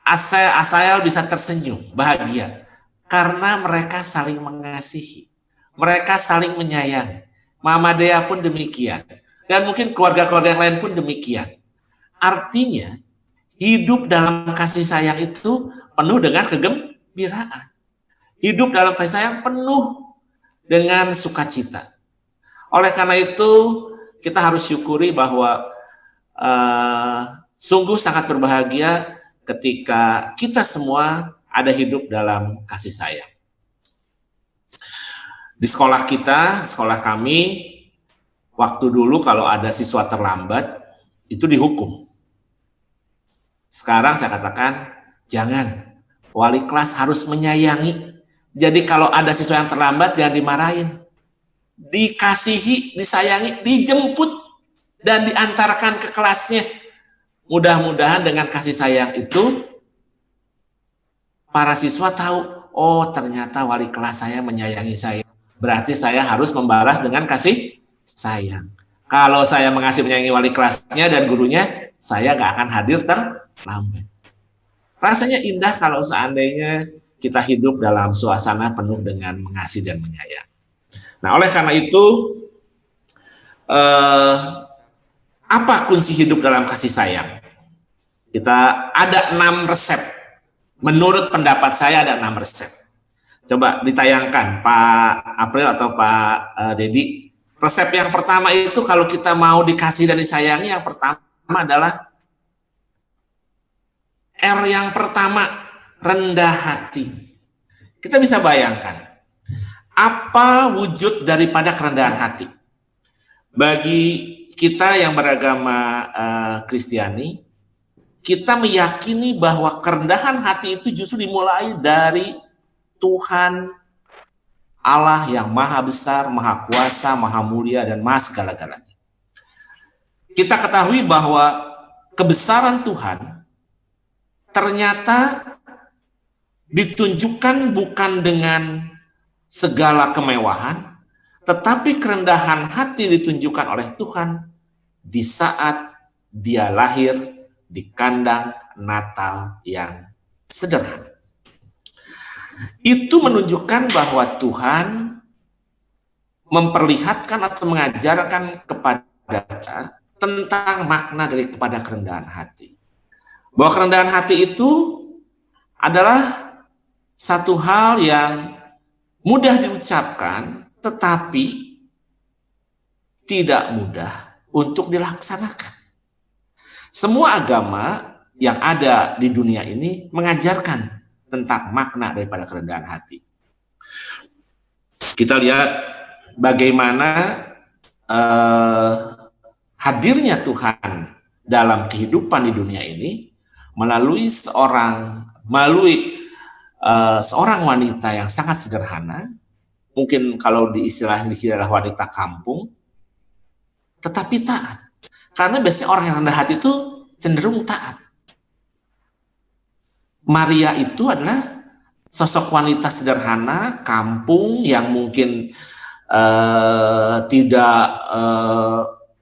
Asal bisa tersenyum, bahagia. Karena mereka saling mengasihi. Mereka saling menyayangi. Mama Dea pun demikian. Dan mungkin keluarga-keluarga yang lain pun demikian. Artinya, hidup dalam kasih sayang itu penuh dengan kegembiraan. Hidup dalam kasih sayang penuh dengan sukacita. Oleh karena itu, kita harus syukuri bahwa sungguh sangat berbahagia ketika kita semua ada hidup dalam kasih sayang. Di sekolah kita, sekolah kami, waktu dulu kalau ada siswa terlambat, itu dihukum. Sekarang saya katakan, jangan. Wali kelas harus menyayangi. Jadi kalau ada siswa yang terlambat, jangan dimarahin. Dikasihi, disayangi, dijemput, dan diantarkan ke kelasnya. Mudah-mudahan dengan kasih sayang itu, para siswa tahu, oh ternyata wali kelas saya menyayangi saya. Berarti saya harus membalas dengan kasih sayang. Kalau saya mengasihi menyayangi wali kelasnya dan gurunya, saya gak akan hadir terlambat. Rasanya indah kalau seandainya kita hidup dalam suasana penuh dengan mengasihi dan menyayangi. Nah, oleh karena itu, apa kunci hidup dalam kasih sayang? Kita ada 6 resep. Menurut pendapat saya ada 6 resep. Coba ditayangkan Pak April atau Pak Dedi. Resep yang pertama itu kalau kita mau dikasih dan disayangi, yang pertama adalah R yang pertama, rendah hati. Kita bisa bayangkan, apa wujud daripada kerendahan hati? Bagi kita yang beragama Kristiani, kita meyakini bahwa kerendahan hati itu justru dimulai dari Tuhan Allah yang maha besar, maha kuasa, maha mulia, dan maha segala-galanya. Kita ketahui bahwa kebesaran Tuhan ternyata ditunjukkan bukan dengan segala kemewahan, tetapi kerendahan hati ditunjukkan oleh Tuhan di saat dia lahir di kandang Natal yang sederhana. Itu menunjukkan bahwa Tuhan memperlihatkan atau mengajarkan kepada kita tentang makna daripada kerendahan hati. Bahwa kerendahan hati itu adalah satu hal yang mudah diucapkan, tetapi tidak mudah untuk dilaksanakan. Semua agama yang ada di dunia ini mengajarkan tentang makna daripada kerendahan hati. Kita lihat bagaimana hadirnya Tuhan dalam kehidupan di dunia ini melalui seorang wanita yang sangat sederhana, mungkin kalau diistilah wanita kampung, tetapi taat. Karena biasanya orang yang rendah hati itu cenderung taat. Maria itu adalah sosok wanita sederhana, kampung, yang mungkin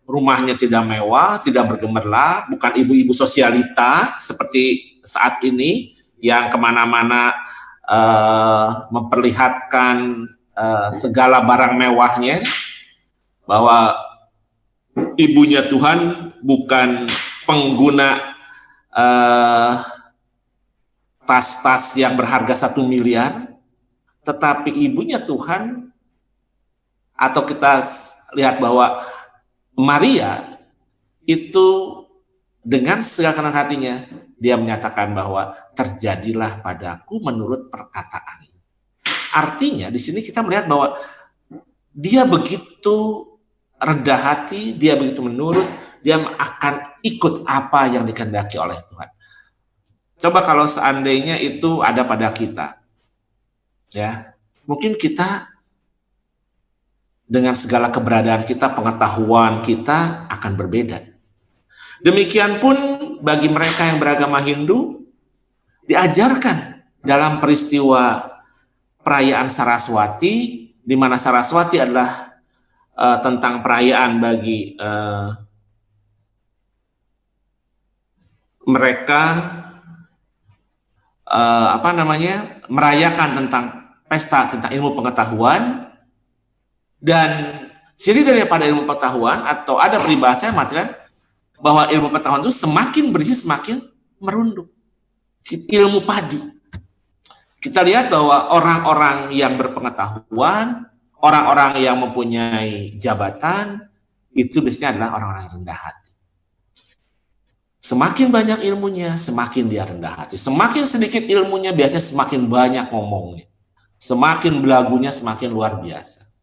rumahnya tidak mewah, tidak bergemerlap, bukan ibu-ibu sosialita seperti saat ini yang kemana-mana memperlihatkan segala barang mewahnya, bahwa ibunya Tuhan bukan pengguna tas-tas yang berharga 1 miliar, tetapi ibunya Tuhan, atau kita lihat bahwa Maria itu dengan segala kerendahan hatinya, dia menyatakan bahwa terjadilah padaku menurut perkataan. Artinya di sini kita melihat bahwa dia begitu rendah hati, dia begitu menurut, dia akan ikut apa yang dikehendaki oleh Tuhan. Coba kalau seandainya itu ada pada kita, ya, mungkin kita dengan segala keberadaan kita, pengetahuan kita akan berbeda. Demikian pun bagi mereka yang beragama Hindu, diajarkan dalam peristiwa perayaan Saraswati, di mana Saraswati adalah tentang perayaan bagi mereka merayakan tentang pesta tentang ilmu pengetahuan, dan ciri daripada ilmu pengetahuan atau ada peribahasa yang mengatakan bahwa ilmu pengetahuan itu semakin berisi semakin merunduk. Ilmu padi. Kita lihat bahwa orang-orang yang berpengetahuan, orang-orang yang mempunyai jabatan, itu biasanya adalah orang-orang yang rendah hati. Semakin banyak ilmunya, semakin dia rendah hati. Semakin sedikit ilmunya, biasanya semakin banyak ngomongnya. Semakin belagunya, semakin luar biasa.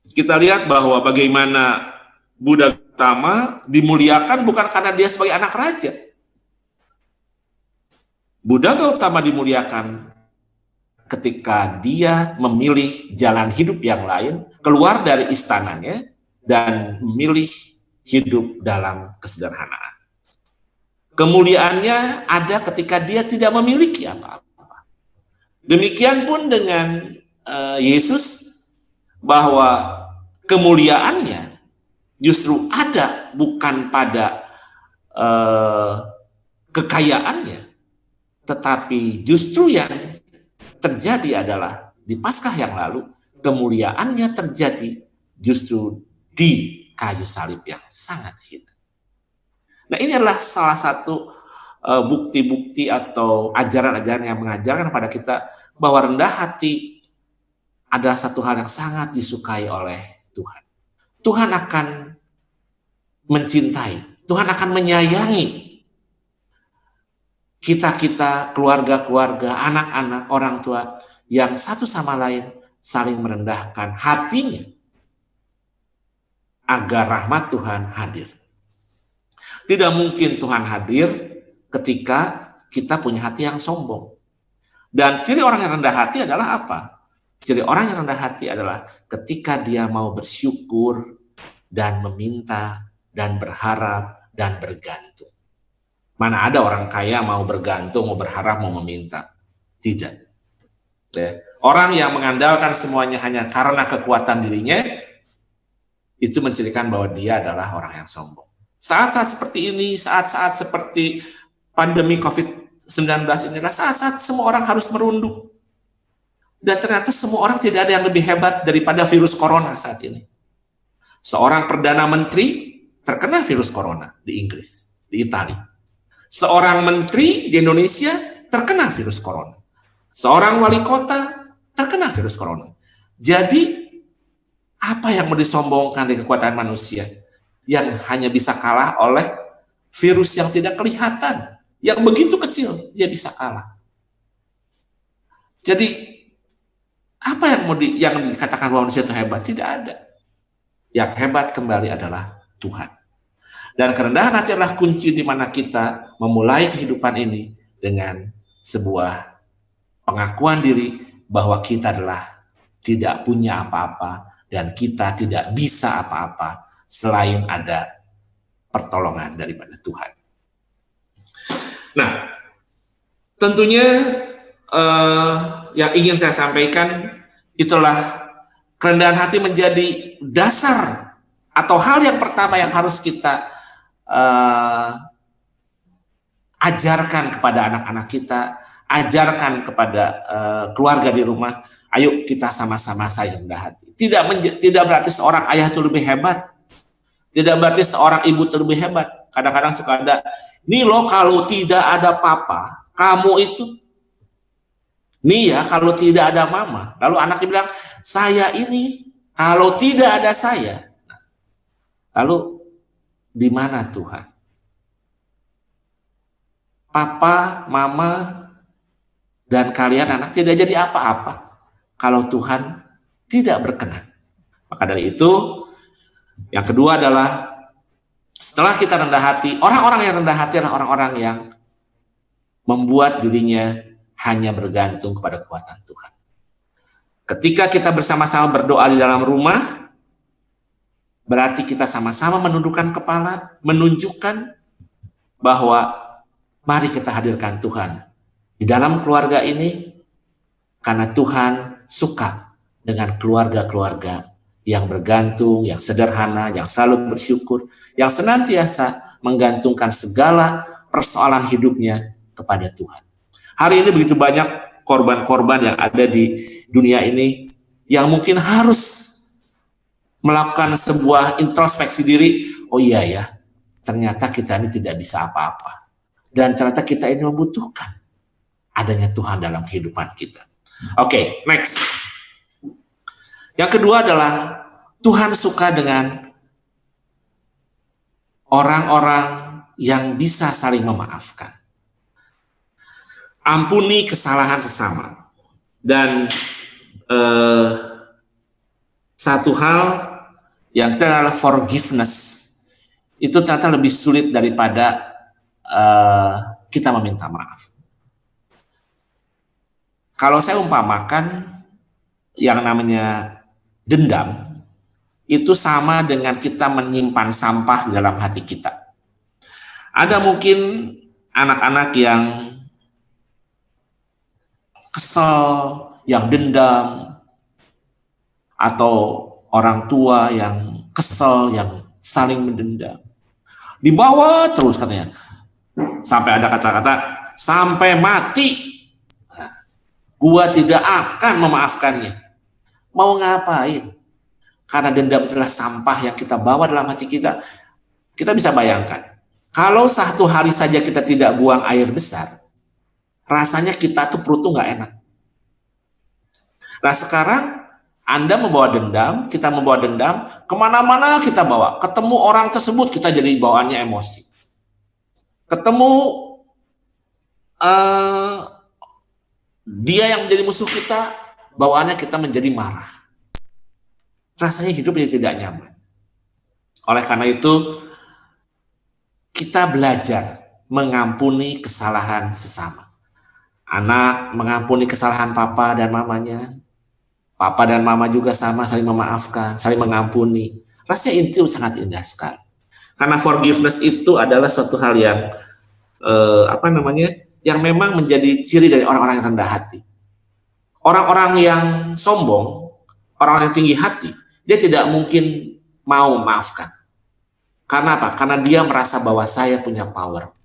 Kita lihat bahwa bagaimana Buddha Gautama dimuliakan bukan karena dia sebagai anak raja. Buddha Gautama dimuliakan ketika dia memilih jalan hidup yang lain, keluar dari istananya, dan memilih hidup dalam kesederhanaan. Kemuliaannya ada ketika dia tidak memiliki apa-apa. Demikian pun dengan Yesus, bahwa kemuliaannya justru ada bukan pada kekayaannya, tetapi justru yang terjadi adalah di Paskah yang lalu, kemuliaannya terjadi justru di kayu salib yang sangat hina. Nah, ini adalah salah satu bukti-bukti atau ajaran-ajaran yang mengajarkan kepada kita bahwa rendah hati adalah satu hal yang sangat disukai oleh Tuhan. Tuhan akan mencintai, Tuhan akan menyayangi kita-kita, keluarga-keluarga, anak-anak, orang tua yang satu sama lain saling merendahkan hatinya agar rahmat Tuhan hadir. Tidak mungkin Tuhan hadir ketika kita punya hati yang sombong. Dan ciri orang yang rendah hati adalah apa? Ciri orang yang rendah hati adalah ketika dia mau bersyukur dan meminta dan berharap dan bergantung. Mana ada orang kaya mau bergantung, mau berharap, mau meminta? Tidak. Orang yang mengandalkan semuanya hanya karena kekuatan dirinya, itu mencirikan bahwa dia adalah orang yang sombong. Saat-saat seperti ini, saat-saat seperti pandemi COVID-19 inilah saat-saat semua orang harus merunduk. Dan ternyata semua orang tidak ada yang lebih hebat daripada virus corona saat ini. Seorang Perdana Menteri terkena virus corona di Inggris, di Italia. Seorang menteri di Indonesia terkena virus corona. Seorang wali kota terkena virus corona. Jadi, apa yang mau disombongkan dari kekuatan manusia yang hanya bisa kalah oleh virus yang tidak kelihatan, yang begitu kecil dia bisa kalah. Jadi apa yang dikatakan bahwa manusia itu hebat? Tidak ada. Yang hebat kembali adalah Tuhan. Dan kerendahan hati adalah kunci di mana kita memulai kehidupan ini dengan sebuah pengakuan diri bahwa kita adalah tidak punya apa-apa dan kita tidak bisa apa-apa selain ada pertolongan daripada Tuhan. Nah, tentunya yang ingin saya sampaikan itulah kerendahan hati menjadi dasar atau hal yang pertama yang harus kita ajarkan kepada anak-anak kita, ajarkan kepada keluarga di rumah. Ayo kita sama-sama sayang rendah hati. Tidak berarti seorang ayah itu lebih hebat. Tidak berarti seorang ibu itu lebih hebat. Kadang-kadang suka ada, nih loh kalau tidak ada papa, kamu itu. Nih ya kalau tidak ada mama. Lalu anaknya bilang, saya ini kalau tidak ada saya. Lalu di mana Tuhan? Papa, mama, dan kalian anak tidak jadi apa-apa kalau Tuhan tidak berkenan. Maka dari itu, yang kedua adalah setelah kita rendah hati, orang-orang yang rendah hati adalah orang-orang yang membuat dirinya hanya bergantung kepada kekuatan Tuhan. Ketika kita bersama-sama berdoa di dalam rumah, berarti kita sama-sama menundukkan kepala, menunjukkan bahwa mari kita hadirkan Tuhan di dalam keluarga ini, karena Tuhan suka dengan keluarga-keluarga yang bergantung, yang sederhana, yang selalu bersyukur, yang senantiasa menggantungkan segala persoalan hidupnya kepada Tuhan. Hari ini begitu banyak korban-korban yang ada di dunia ini yang mungkin harus melakukan sebuah introspeksi diri. Oh iya ya, ternyata kita ini tidak bisa apa-apa. Dan ternyata kita ini membutuhkan adanya Tuhan dalam kehidupan kita. Oke, next. Yang kedua adalah Tuhan suka dengan orang-orang yang bisa saling memaafkan. Ampuni kesalahan sesama. Dan satu hal yang kita adalah forgiveness. Itu ternyata lebih sulit daripada kita meminta maaf. Kalau saya umpamakan yang namanya dendam, itu sama dengan kita menyimpan sampah dalam hati kita. Ada mungkin anak-anak yang kesel, yang dendam, atau orang tua yang kesel, yang saling mendendam. Dibawa terus katanya, sampai ada kata-kata, sampai mati, gua tidak akan memaafkannya. Mau ngapain? Karena dendam adalah sampah yang kita bawa dalam hati kita. Kita bisa bayangkan, kalau satu hari saja kita tidak buang air besar, rasanya kita tuh perut tuh nggak enak. Nah sekarang Anda membawa dendam, kita membawa dendam, kemana-mana kita bawa. Ketemu orang tersebut kita jadi bawaannya emosi. Ketemu dia yang menjadi musuh kita, bawaannya kita menjadi marah. Rasanya hidup jadi tidak nyaman. Oleh karena itu, kita belajar mengampuni kesalahan sesama. Anak mengampuni kesalahan papa dan mamanya. Papa dan mama juga sama, saling memaafkan, saling mengampuni. Rasanya itu sangat indah sekali. Karena forgiveness itu adalah suatu hal yang yang memang menjadi ciri dari orang-orang yang rendah hati. Orang-orang yang sombong, orang yang tinggi hati, dia tidak mungkin mau memaafkan. Karena apa? Karena dia merasa bahwa saya punya power.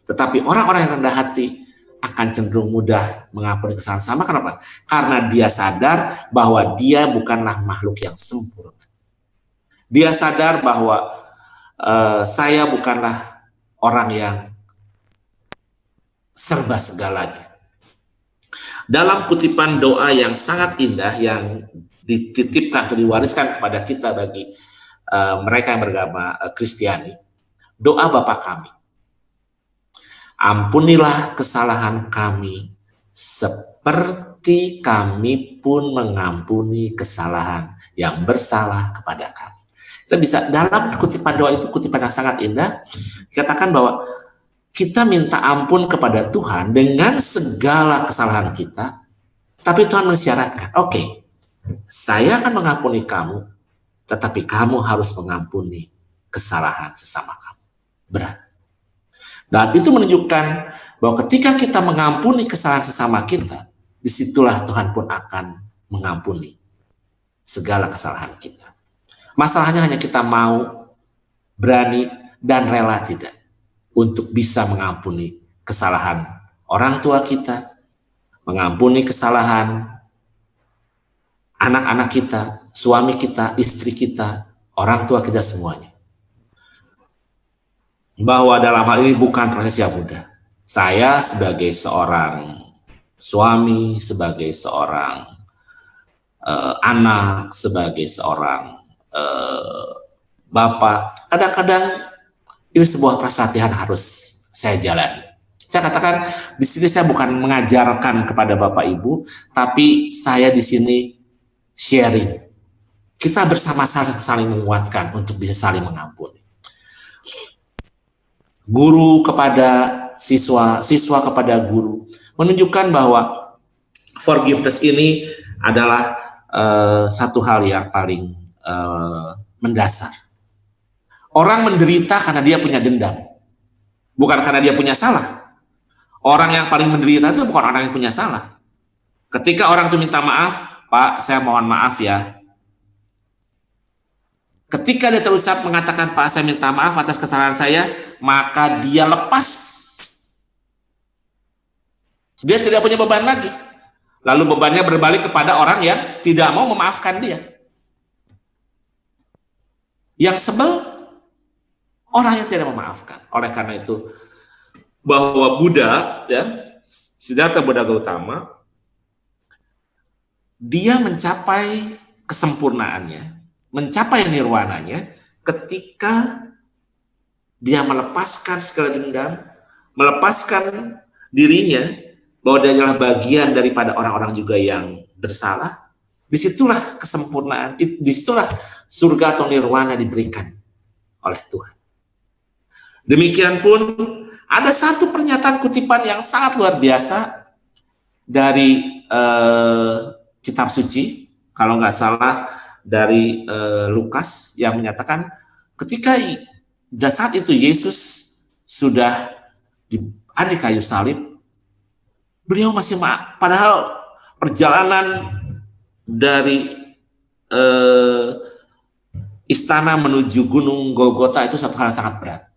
Tetapi orang-orang yang rendah hati akan cenderung mudah mengampuni kesalahan sama. Kenapa? Karena dia sadar bahwa dia bukanlah makhluk yang sempurna. Dia sadar bahwa saya bukanlah orang yang serba segalanya. Dalam kutipan doa yang sangat indah yang dititipkan atau diwariskan kepada kita bagi mereka yang beragama Kristiani, doa Bapa kami, ampunilah kesalahan kami seperti kami pun mengampuni kesalahan yang bersalah kepada kami. Kita bisa dalam kutipan doa itu, kutipan yang sangat indah, dikatakan bahwa kita minta ampun kepada Tuhan dengan segala kesalahan kita, tapi Tuhan mensyaratkan, oke, saya akan mengampuni kamu, tetapi kamu harus mengampuni kesalahan sesama kamu. Berat. Dan itu menunjukkan bahwa ketika kita mengampuni kesalahan sesama kita, disitulah Tuhan pun akan mengampuni segala kesalahan kita. Masalahnya hanya kita mau, berani, dan rela tidak untuk bisa mengampuni kesalahan orang tua kita, mengampuni kesalahan anak-anak kita, suami kita, istri kita, orang tua kita semuanya. Bahwa dalam hal ini bukan proses yang mudah. Saya sebagai seorang suami, sebagai seorang anak, sebagai seorang bapak, kadang-kadang ini sebuah proses latihan harus saya jalani. Saya katakan di sini saya bukan mengajarkan kepada Bapak Ibu, tapi saya di sini sharing. Kita bersama-sama saling menguatkan untuk bisa saling mengampuni. Guru kepada siswa, siswa kepada guru, menunjukkan bahwa forgiveness ini adalah satu hal yang paling mendasar. Orang menderita karena dia punya dendam, bukan karena dia punya salah. Orang yang paling menderita itu bukan orang yang punya salah. Ketika orang itu minta maaf, Pak, saya mohon maaf ya. Ketika dia terucap mengatakan, Pak, saya minta maaf atas kesalahan saya, maka dia lepas Dia tidak punya beban lagi. Lalu bebannya berbalik kepada orang yang tidak mau memaafkan dia. Yang sebel, orang yang tidak memaafkan. Oleh karena itu, bahwa Buddha, ya, Siddhartha Buddha Gautama, dia mencapai kesempurnaannya, mencapai nirwananya ketika dia melepaskan segala dendam, melepaskan dirinya bahwa dia adalah bagian daripada orang-orang juga yang bersalah. Disitulah kesempurnaan, disitulah surga atau nirwana diberikan oleh Tuhan. Demikian pun ada satu pernyataan kutipan yang sangat luar biasa dari kitab suci, kalau nggak salah dari Lukas, yang menyatakan ketika saat itu Yesus sudah ada di kayu salib, beliau masih padahal perjalanan dari istana menuju Gunung Golgota itu satu hal yang sangat berat.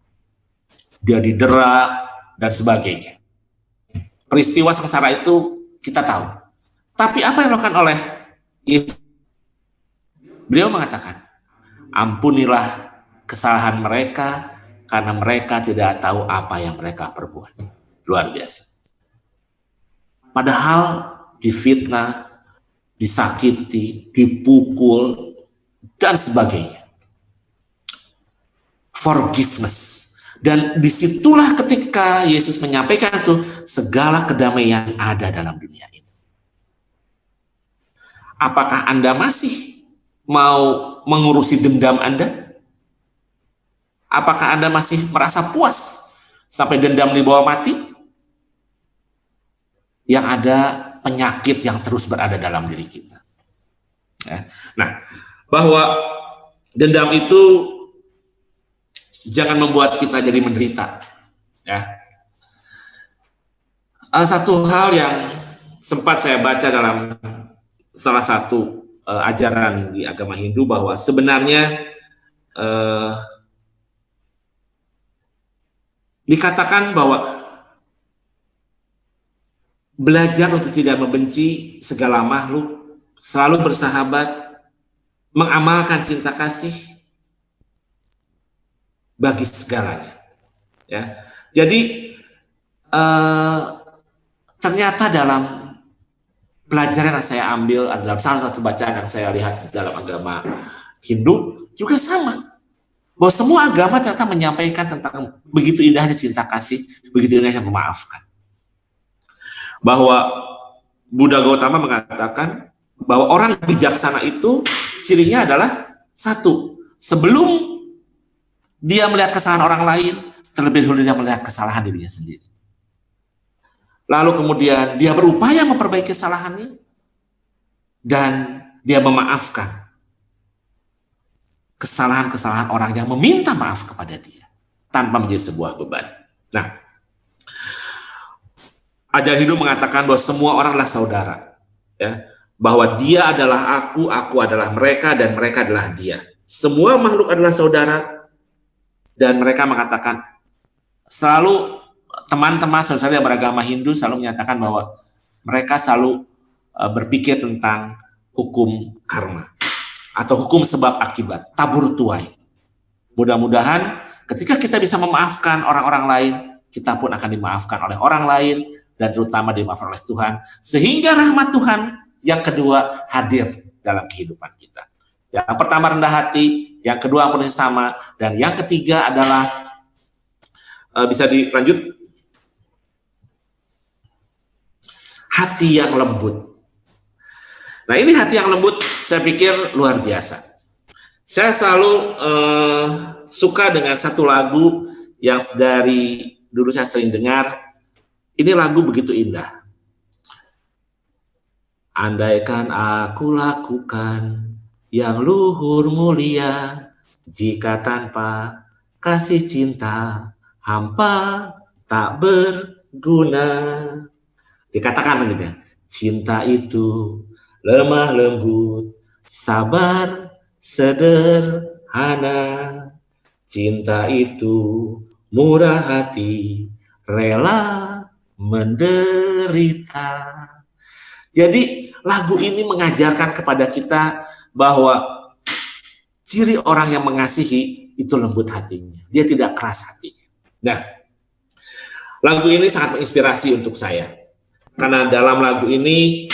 Dia didera dan sebagainya. Peristiwa sengsara itu kita tahu. Tapi apa yang dilakukan oleh Yesus? Beliau mengatakan, ampunilah kesalahan mereka karena mereka tidak tahu apa yang mereka perbuat. Luar biasa. Padahal difitnah, disakiti, dipukul, dan sebagainya. Forgiveness. Dan disitulah ketika Yesus menyampaikan itu, segala kedamaian ada dalam dunia ini. Apakah Anda masih mau mengurusi dendam Anda? Apakah Anda masih merasa puas sampai dendam dibawa mati? Yang ada penyakit yang terus berada dalam diri kita. Ya. Nah, bahwa dendam itu jangan membuat kita jadi menderita. Ya. Satu hal yang sempat saya baca dalam salah satu ajaran di agama Hindu, bahwa sebenarnya dikatakan bahwa belajar untuk tidak membenci segala makhluk, selalu bersahabat, mengamalkan cinta kasih bagi segalanya. Ya, jadi ternyata dalam pelajaran yang saya ambil, dalam salah satu bacaan yang saya lihat dalam agama Hindu juga sama, bahwa semua agama ternyata menyampaikan tentang begitu indahnya cinta kasih, begitu indahnya memaafkan. Bahwa Buddha Gautama mengatakan bahwa orang bijaksana itu cirinya adalah satu, sebelum dia melihat kesalahan orang lain, terlebih dahulu dia melihat kesalahan dirinya sendiri. Lalu kemudian dia berupaya memperbaiki kesalahannya dan dia memaafkan kesalahan-kesalahan orang yang meminta maaf kepada dia tanpa menjadi sebuah beban. Nah, ajaran Hindu mengatakan bahwa semua orang adalah saudara, ya, bahwa dia adalah aku adalah mereka, dan mereka adalah dia. Semua makhluk adalah saudara, dan mereka mengatakan selalu, teman-teman saudara yang beragama Hindu selalu menyatakan bahwa mereka selalu berpikir tentang hukum karma atau hukum sebab akibat, tabur tuai. Mudah-mudahan ketika kita bisa memaafkan orang-orang lain, kita pun akan dimaafkan oleh orang lain, dan terutama dimaafkan oleh Tuhan, sehingga rahmat Tuhan yang kedua hadir dalam kehidupan kita. Yang pertama rendah hati, yang kedua ampun sesama, dan yang ketiga adalah bisa dilanjut, hati yang lembut. Nah, ini hati yang lembut saya pikir luar biasa. Saya selalu suka dengan satu lagu yang dari dulu saya sering dengar. Ini lagu begitu indah. Andaikan aku lakukan yang luhur mulia, jika tanpa kasih cinta hampa tak berguna. Dikatakan gitu ya, cinta itu lemah lembut, sabar sederhana. Cinta itu murah hati, rela menderita. Jadi lagu ini mengajarkan kepada kita bahwa ciri orang yang mengasihi itu lembut hatinya. Dia tidak keras hatinya. Nah, lagu ini sangat menginspirasi untuk saya. Karena dalam lagu ini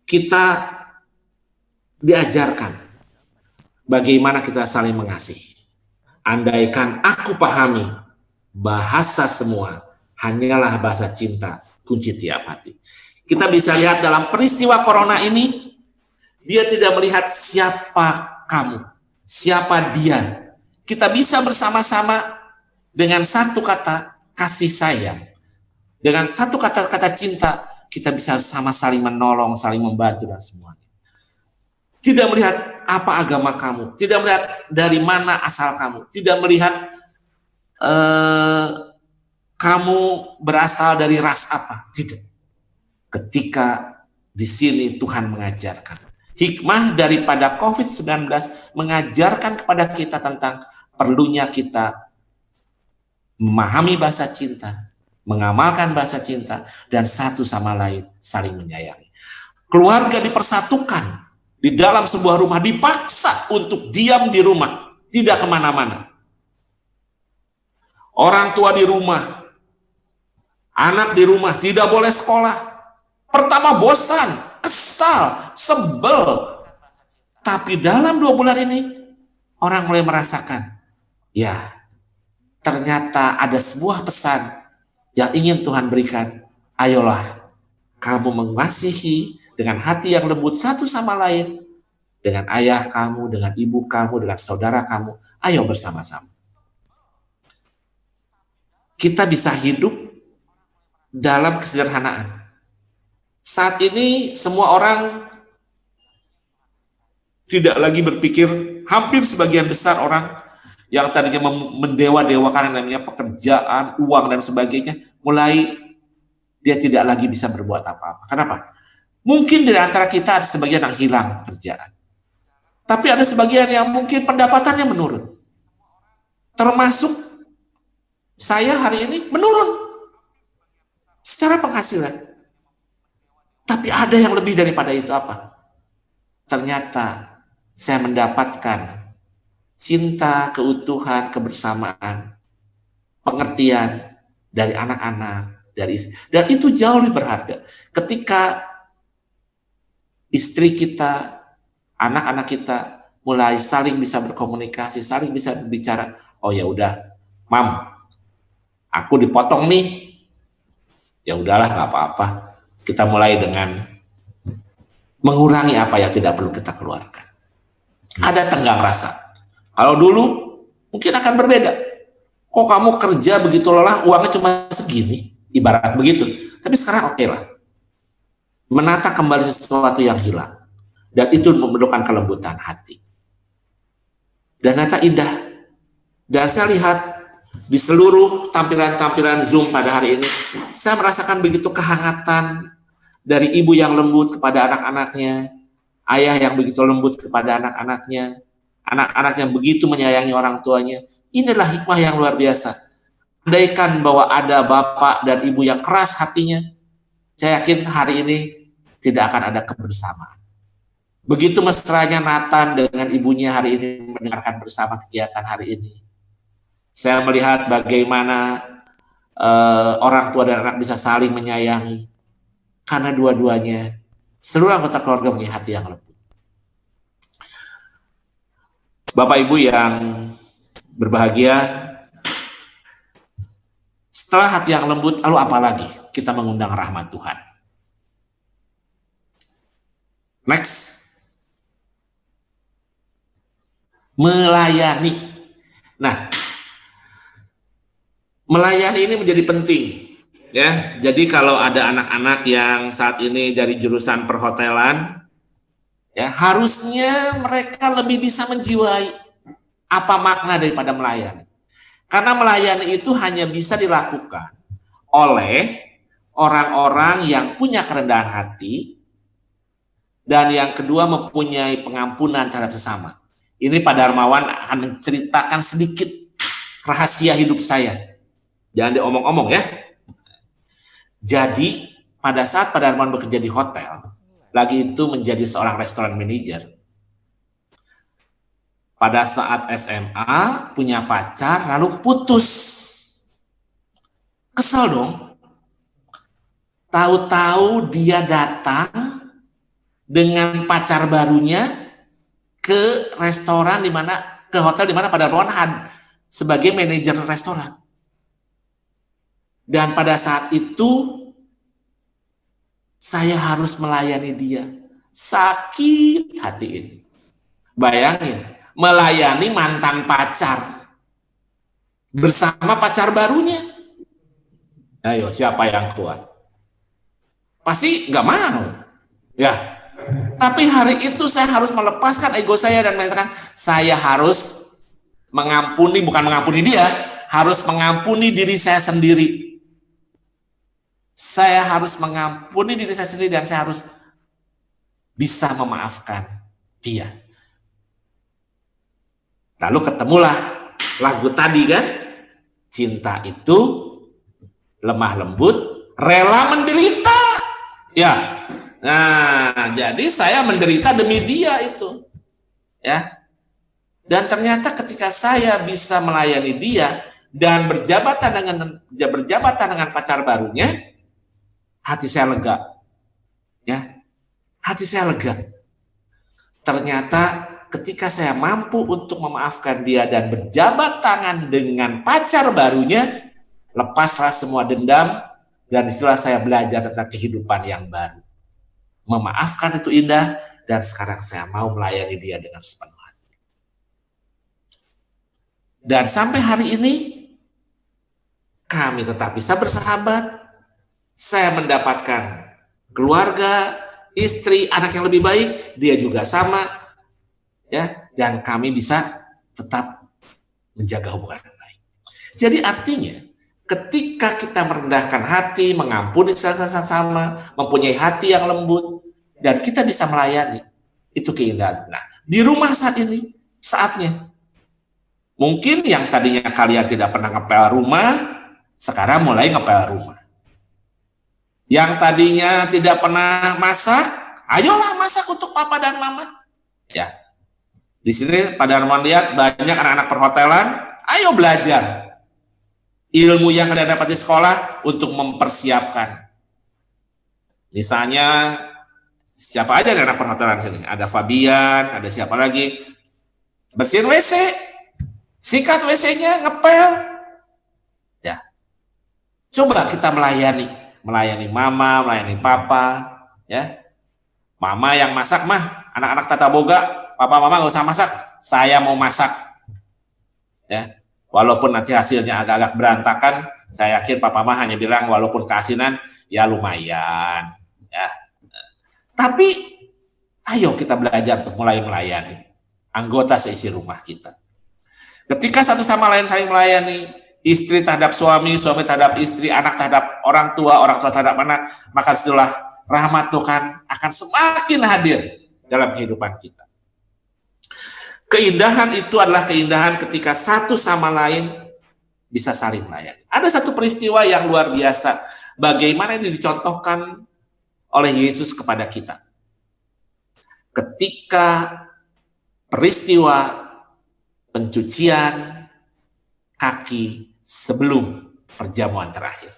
kita diajarkan bagaimana kita saling mengasihi. Andaikan aku pahami bahasa semua, hanyalah bahasa cinta, kunci tiap hati. Kita bisa lihat dalam peristiwa corona ini, dia tidak melihat siapa kamu, siapa dia. Kita bisa bersama-sama dengan satu kata kasih sayang. Dengan satu kata-kata cinta, kita bisa sama saling menolong, saling membantu dan semuanya. Tidak melihat apa agama kamu, tidak melihat dari mana asal kamu, tidak melihat kamu berasal dari ras apa, tidak. Ketika di sini Tuhan mengajarkan, hikmah daripada COVID-19 mengajarkan kepada kita tentang perlunya kita memahami bahasa cinta, mengamalkan bahasa cinta, dan satu sama lain saling menyayangi. Keluarga dipersatukan di dalam sebuah rumah, dipaksa untuk diam di rumah, tidak kemana-mana. Orang tua di rumah, anak di rumah, tidak boleh sekolah. Pertama bosan, kesal, sebel. Tapi dalam 2 bulan ini, orang mulai merasakan, ya, ternyata ada sebuah pesan yang ingin Tuhan berikan. Ayolah, kamu mengasihi dengan hati yang lembut satu sama lain, dengan ayah kamu, dengan ibu kamu, dengan saudara kamu. Ayo bersama-sama. Kita bisa hidup dalam kesederhanaan. Saat ini semua orang tidak lagi berpikir, hampir sebagian besar orang yang tadinya mendewa-dewakan yang namanya pekerjaan, uang, dan sebagainya, mulai dia tidak lagi bisa berbuat apa-apa. Kenapa? Mungkin di antara kita ada sebagian yang hilang pekerjaan. Tapi ada sebagian yang mungkin pendapatannya menurun. Termasuk saya hari ini menurun secara penghasilan. Tapi ada yang lebih daripada itu apa? Ternyata saya mendapatkan cinta, keutuhan, kebersamaan, pengertian dari anak-anak, dari istri. Dan itu jauh lebih berharga. Ketika istri kita, anak-anak kita mulai saling bisa berkomunikasi, saling bisa berbicara. Oh ya udah, Mam, aku dipotong nih. Ya udahlah, nggak apa-apa. Kita mulai dengan mengurangi apa yang tidak perlu kita keluarkan. Ada tenggang rasa. Kalau dulu mungkin akan berbeda. Kok kamu kerja begitu lelah, uangnya cuma segini, ibarat begitu. Tapi sekarang oke lah. Menata kembali sesuatu yang hilang. Dan itu memerlukan kelembutan hati. Dan ternyata indah. Dan saya lihat di seluruh tampilan-tampilan Zoom pada hari ini, saya merasakan begitu kehangatan dari ibu yang lembut kepada anak-anaknya, ayah yang begitu lembut kepada anak-anaknya, anak-anak yang begitu menyayangi orang tuanya. Inilah hikmah yang luar biasa. Andaikan bahwa ada bapak dan ibu yang keras hatinya, saya yakin hari ini tidak akan ada kebersamaan. Begitu mesranya Nathan dengan ibunya hari ini mendengarkan bersama kegiatan hari ini. Saya melihat bagaimana orang tua dan anak bisa saling menyayangi. Karena dua-duanya, seluruh anggota keluarga punya hati yang lembut. Bapak Ibu yang berbahagia, setelah hati yang lembut, lalu apa lagi? Kita mengundang rahmat Tuhan. Next. Melayani. Nah, melayani ini menjadi penting. Ya, jadi kalau ada anak-anak yang saat ini dari jurusan perhotelan, ya harusnya mereka lebih bisa menjiwai apa makna daripada melayani. Karena melayani itu hanya bisa dilakukan oleh orang-orang yang punya kerendahan hati dan yang kedua mempunyai pengampunan terhadap sesama. Ini Pak Darmawan akan menceritakan sedikit rahasia hidup saya. Jangan diomong-omong ya. Jadi pada saat Pak Darmawan bekerja di hotel, lagi itu menjadi seorang restoran manager. Pada saat SMA punya pacar lalu putus. Kesel dong. Tahu-tahu dia datang dengan pacar barunya ke restoran di mana, ke hotel di mana Pak Darmawan sebagai manajer restoran. Dan pada saat itu saya harus melayani dia. Sakit hati ini. Bayangin, melayani mantan pacar bersama pacar barunya. Ayo, siapa yang kuat? Pasti nggak mau. Ya. Tapi hari itu saya harus melepaskan ego saya dan mengatakan, saya harus mengampuni, bukan mengampuni dia, harus mengampuni diri saya sendiri. Saya harus mengampuni diri saya sendiri dan saya harus bisa memaafkan dia. Lalu ketemulah lagu tadi kan, cinta itu lemah lembut, rela menderita. Ya, nah jadi saya menderita demi dia itu. Ya, dan ternyata ketika saya bisa melayani dia dan berjabatan dengan pacar barunya, hati saya lega. Ya, hati saya lega. Ternyata ketika saya mampu untuk memaafkan dia dan berjabat tangan dengan pacar barunya, lepaslah semua dendam dan istilah saya belajar tentang kehidupan yang baru. Memaafkan itu indah dan sekarang saya mau melayani dia dengan sepenuh hati. Dan sampai hari ini kami tetap bisa bersahabat. Saya mendapatkan keluarga, istri, anak yang lebih baik, dia juga sama, ya, dan kami bisa tetap menjaga hubungan yang baik. Jadi artinya, ketika kita merendahkan hati, mengampuni sesama, mempunyai hati yang lembut, dan kita bisa melayani, itu keindahan. Nah, di rumah saat ini, saatnya. Mungkin yang tadinya kalian tidak pernah ngepel rumah, sekarang mulai ngepel rumah. Yang tadinya tidak pernah masak, ayolah masak untuk papa dan mama. Ya, di sini Pak Darmawan lihat banyak anak-anak perhotelan, ayo belajar ilmu yang kalian dapat di sekolah untuk mempersiapkan. Misalnya siapa aja anak perhotelan sini? Ada Fabian, ada siapa lagi? Bersihin WC, sikat WC-nya, ngepel. Ya, coba kita melayani mama, melayani papa, ya. Mama yang masak mah, anak-anak tata boga, papa mama nggak usah masak, saya mau masak, ya. Walaupun nanti hasilnya agak-agak berantakan, saya yakin papa mama hanya bilang walaupun keasinan, ya lumayan, ya. Tapi ayo kita belajar untuk mulai melayani anggota seisi rumah kita. Ketika satu sama lain saling melayani, istri terhadap suami, suami terhadap istri, anak terhadap orang tua terhadap anak, maka itulah rahmat Tuhan akan semakin hadir dalam kehidupan kita. Keindahan itu adalah keindahan ketika satu sama lain bisa saling melayani. Ada satu peristiwa yang luar biasa, bagaimana ini dicontohkan oleh Yesus kepada kita. Ketika peristiwa pencucian kaki sebelum perjamuan terakhir.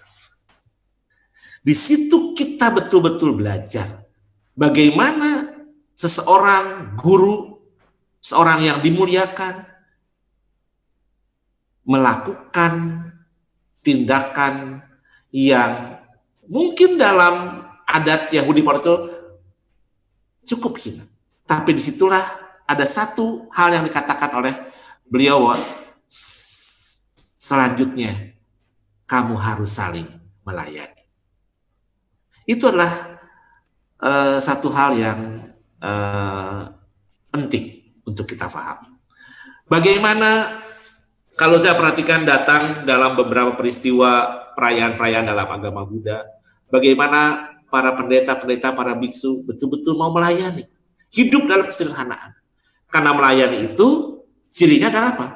Di situ kita betul-betul belajar bagaimana seseorang guru, seorang yang dimuliakan, melakukan tindakan yang mungkin dalam adat Yahudi pada itu cukup hina. Tapi disitulah ada satu hal yang dikatakan oleh beliau, selanjutnya kamu harus saling melayani. Itu adalah satu hal yang penting untuk kita pahami. Bagaimana kalau saya perhatikan datang dalam beberapa peristiwa perayaan-perayaan dalam agama Buddha, bagaimana para pendeta-pendeta, para biksu betul-betul mau melayani, hidup dalam kesederhanaan. Karena melayani itu cirinya adalah apa?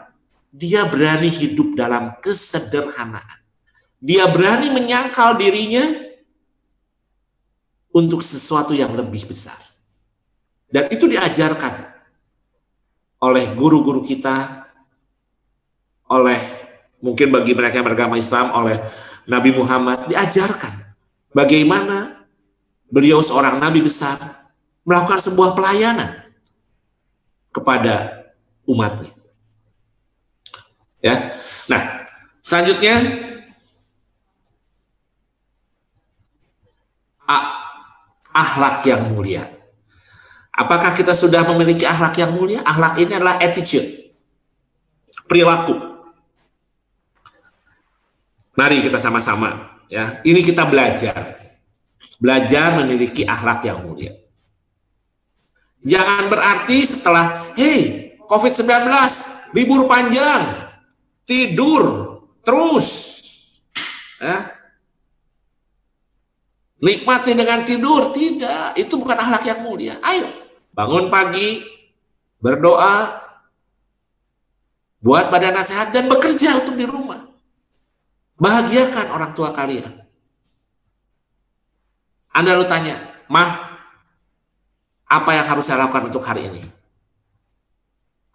Dia berani hidup dalam kesederhanaan. Dia berani menyangkal dirinya untuk sesuatu yang lebih besar. Dan itu diajarkan oleh guru-guru kita, oleh mungkin bagi mereka yang beragama Islam, oleh Nabi Muhammad, diajarkan bagaimana beliau seorang nabi besar melakukan sebuah pelayanan kepada umatnya. Ya. Nah, selanjutnya akhlak yang mulia. Apakah kita sudah memiliki akhlak yang mulia? Akhlak ini adalah attitude, perilaku. Mari kita sama-sama, ya. Ini kita belajar memiliki akhlak yang mulia. Jangan berarti setelah, hey, COVID-19, libur panjang, tidur terus, ya. Nikmati dengan tidur, tidak. Itu bukan akhlak yang mulia. Ayo, bangun pagi, berdoa, buat badan nasihat, dan bekerja untuk di rumah. Bahagiakan orang tua kalian. Anda lalu tanya, Mah, apa yang harus saya lakukan untuk hari ini?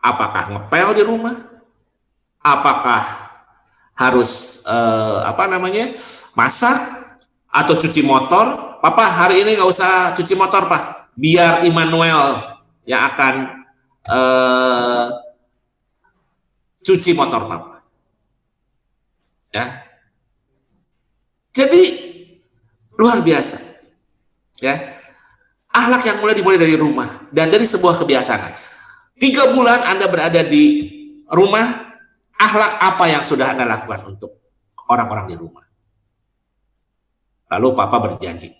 Apakah ngepel di rumah? Apakah harus masak atau cuci motor? Papa, hari ini nggak usah cuci motor, Pak. Biar Immanuel yang akan cuci motor Papa. Ya. Jadi luar biasa. Ya. Akhlak yang mulai dimulai dari rumah dan dari sebuah kebiasaan. 3 bulan Anda berada di rumah, akhlak apa yang sudah Anda lakukan untuk orang-orang di rumah? Lalu Papa berjanji,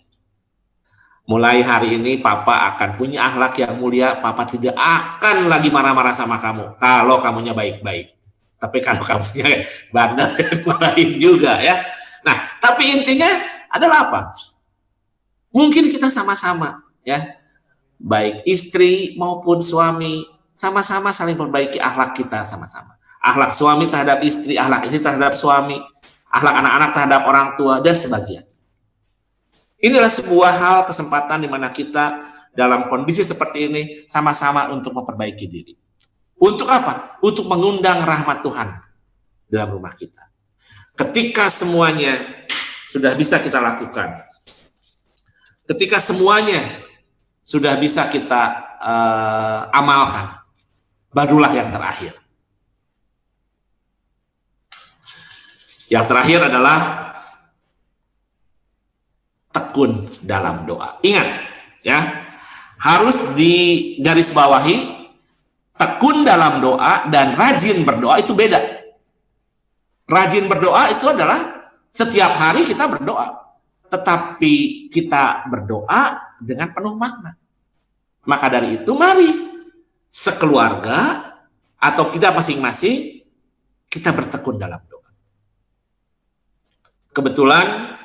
mulai hari ini Papa akan punya akhlak yang mulia. Papa tidak akan lagi marah-marah sama kamu kalau kamunya baik-baik. Tapi kalau kamunya bandel, marahin juga, ya. Nah, tapi intinya adalah apa? Mungkin kita sama-sama, ya, baik istri maupun suami, sama-sama saling memperbaiki akhlak kita sama-sama. Akhlak suami terhadap istri, akhlak istri terhadap suami, akhlak anak-anak terhadap orang tua, dan sebagainya. Inilah sebuah hal kesempatan di mana kita dalam kondisi seperti ini sama-sama untuk memperbaiki diri. Untuk apa? Untuk mengundang rahmat Tuhan dalam rumah kita. Ketika semuanya sudah bisa kita lakukan, ketika semuanya sudah bisa kita amalkan, barulah yang terakhir. Yang terakhir adalah tekun dalam doa. Ingat, ya, harus digarisbawahi, tekun dalam doa dan rajin berdoa itu beda. Rajin berdoa itu adalah setiap hari kita berdoa, tetapi kita berdoa dengan penuh makna. Maka dari itu mari sekeluarga atau kita masing-masing kita bertekun dalam doa. Kebetulan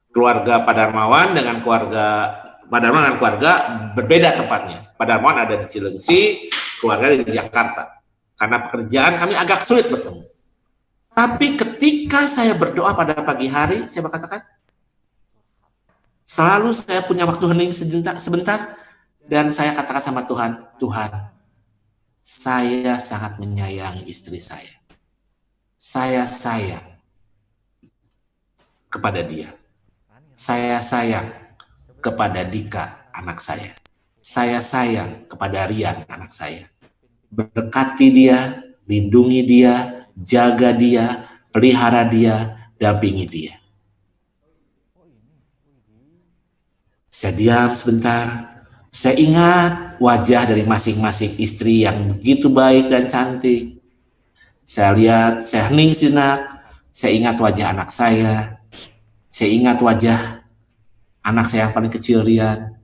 keluarga Pak Darmawan dengan keluarga berbeda tempatnya. Pak Darmawan ada di Cilengsi, keluarga di Jakarta. Karena pekerjaan kami agak sulit bertemu. Tapi ketika saya berdoa pada pagi hari, saya berkatakan, selalu saya punya waktu hening sebentar, dan saya katakan sama Tuhan, Tuhan, saya sangat menyayangi istri saya. Saya sayang kepada dia. Saya sayang kepada Dika, anak saya. Saya sayang kepada Rian, anak saya. Berkati dia, lindungi dia, jaga dia, pelihara dia, dampingi dia. Saya diam sebentar. Saya ingat wajah dari masing-masing istri yang begitu baik dan cantik. Saya lihat, saya hening sejenak. Saya ingat wajah anak saya. Saya ingat wajah anak saya yang paling kecil, Rian.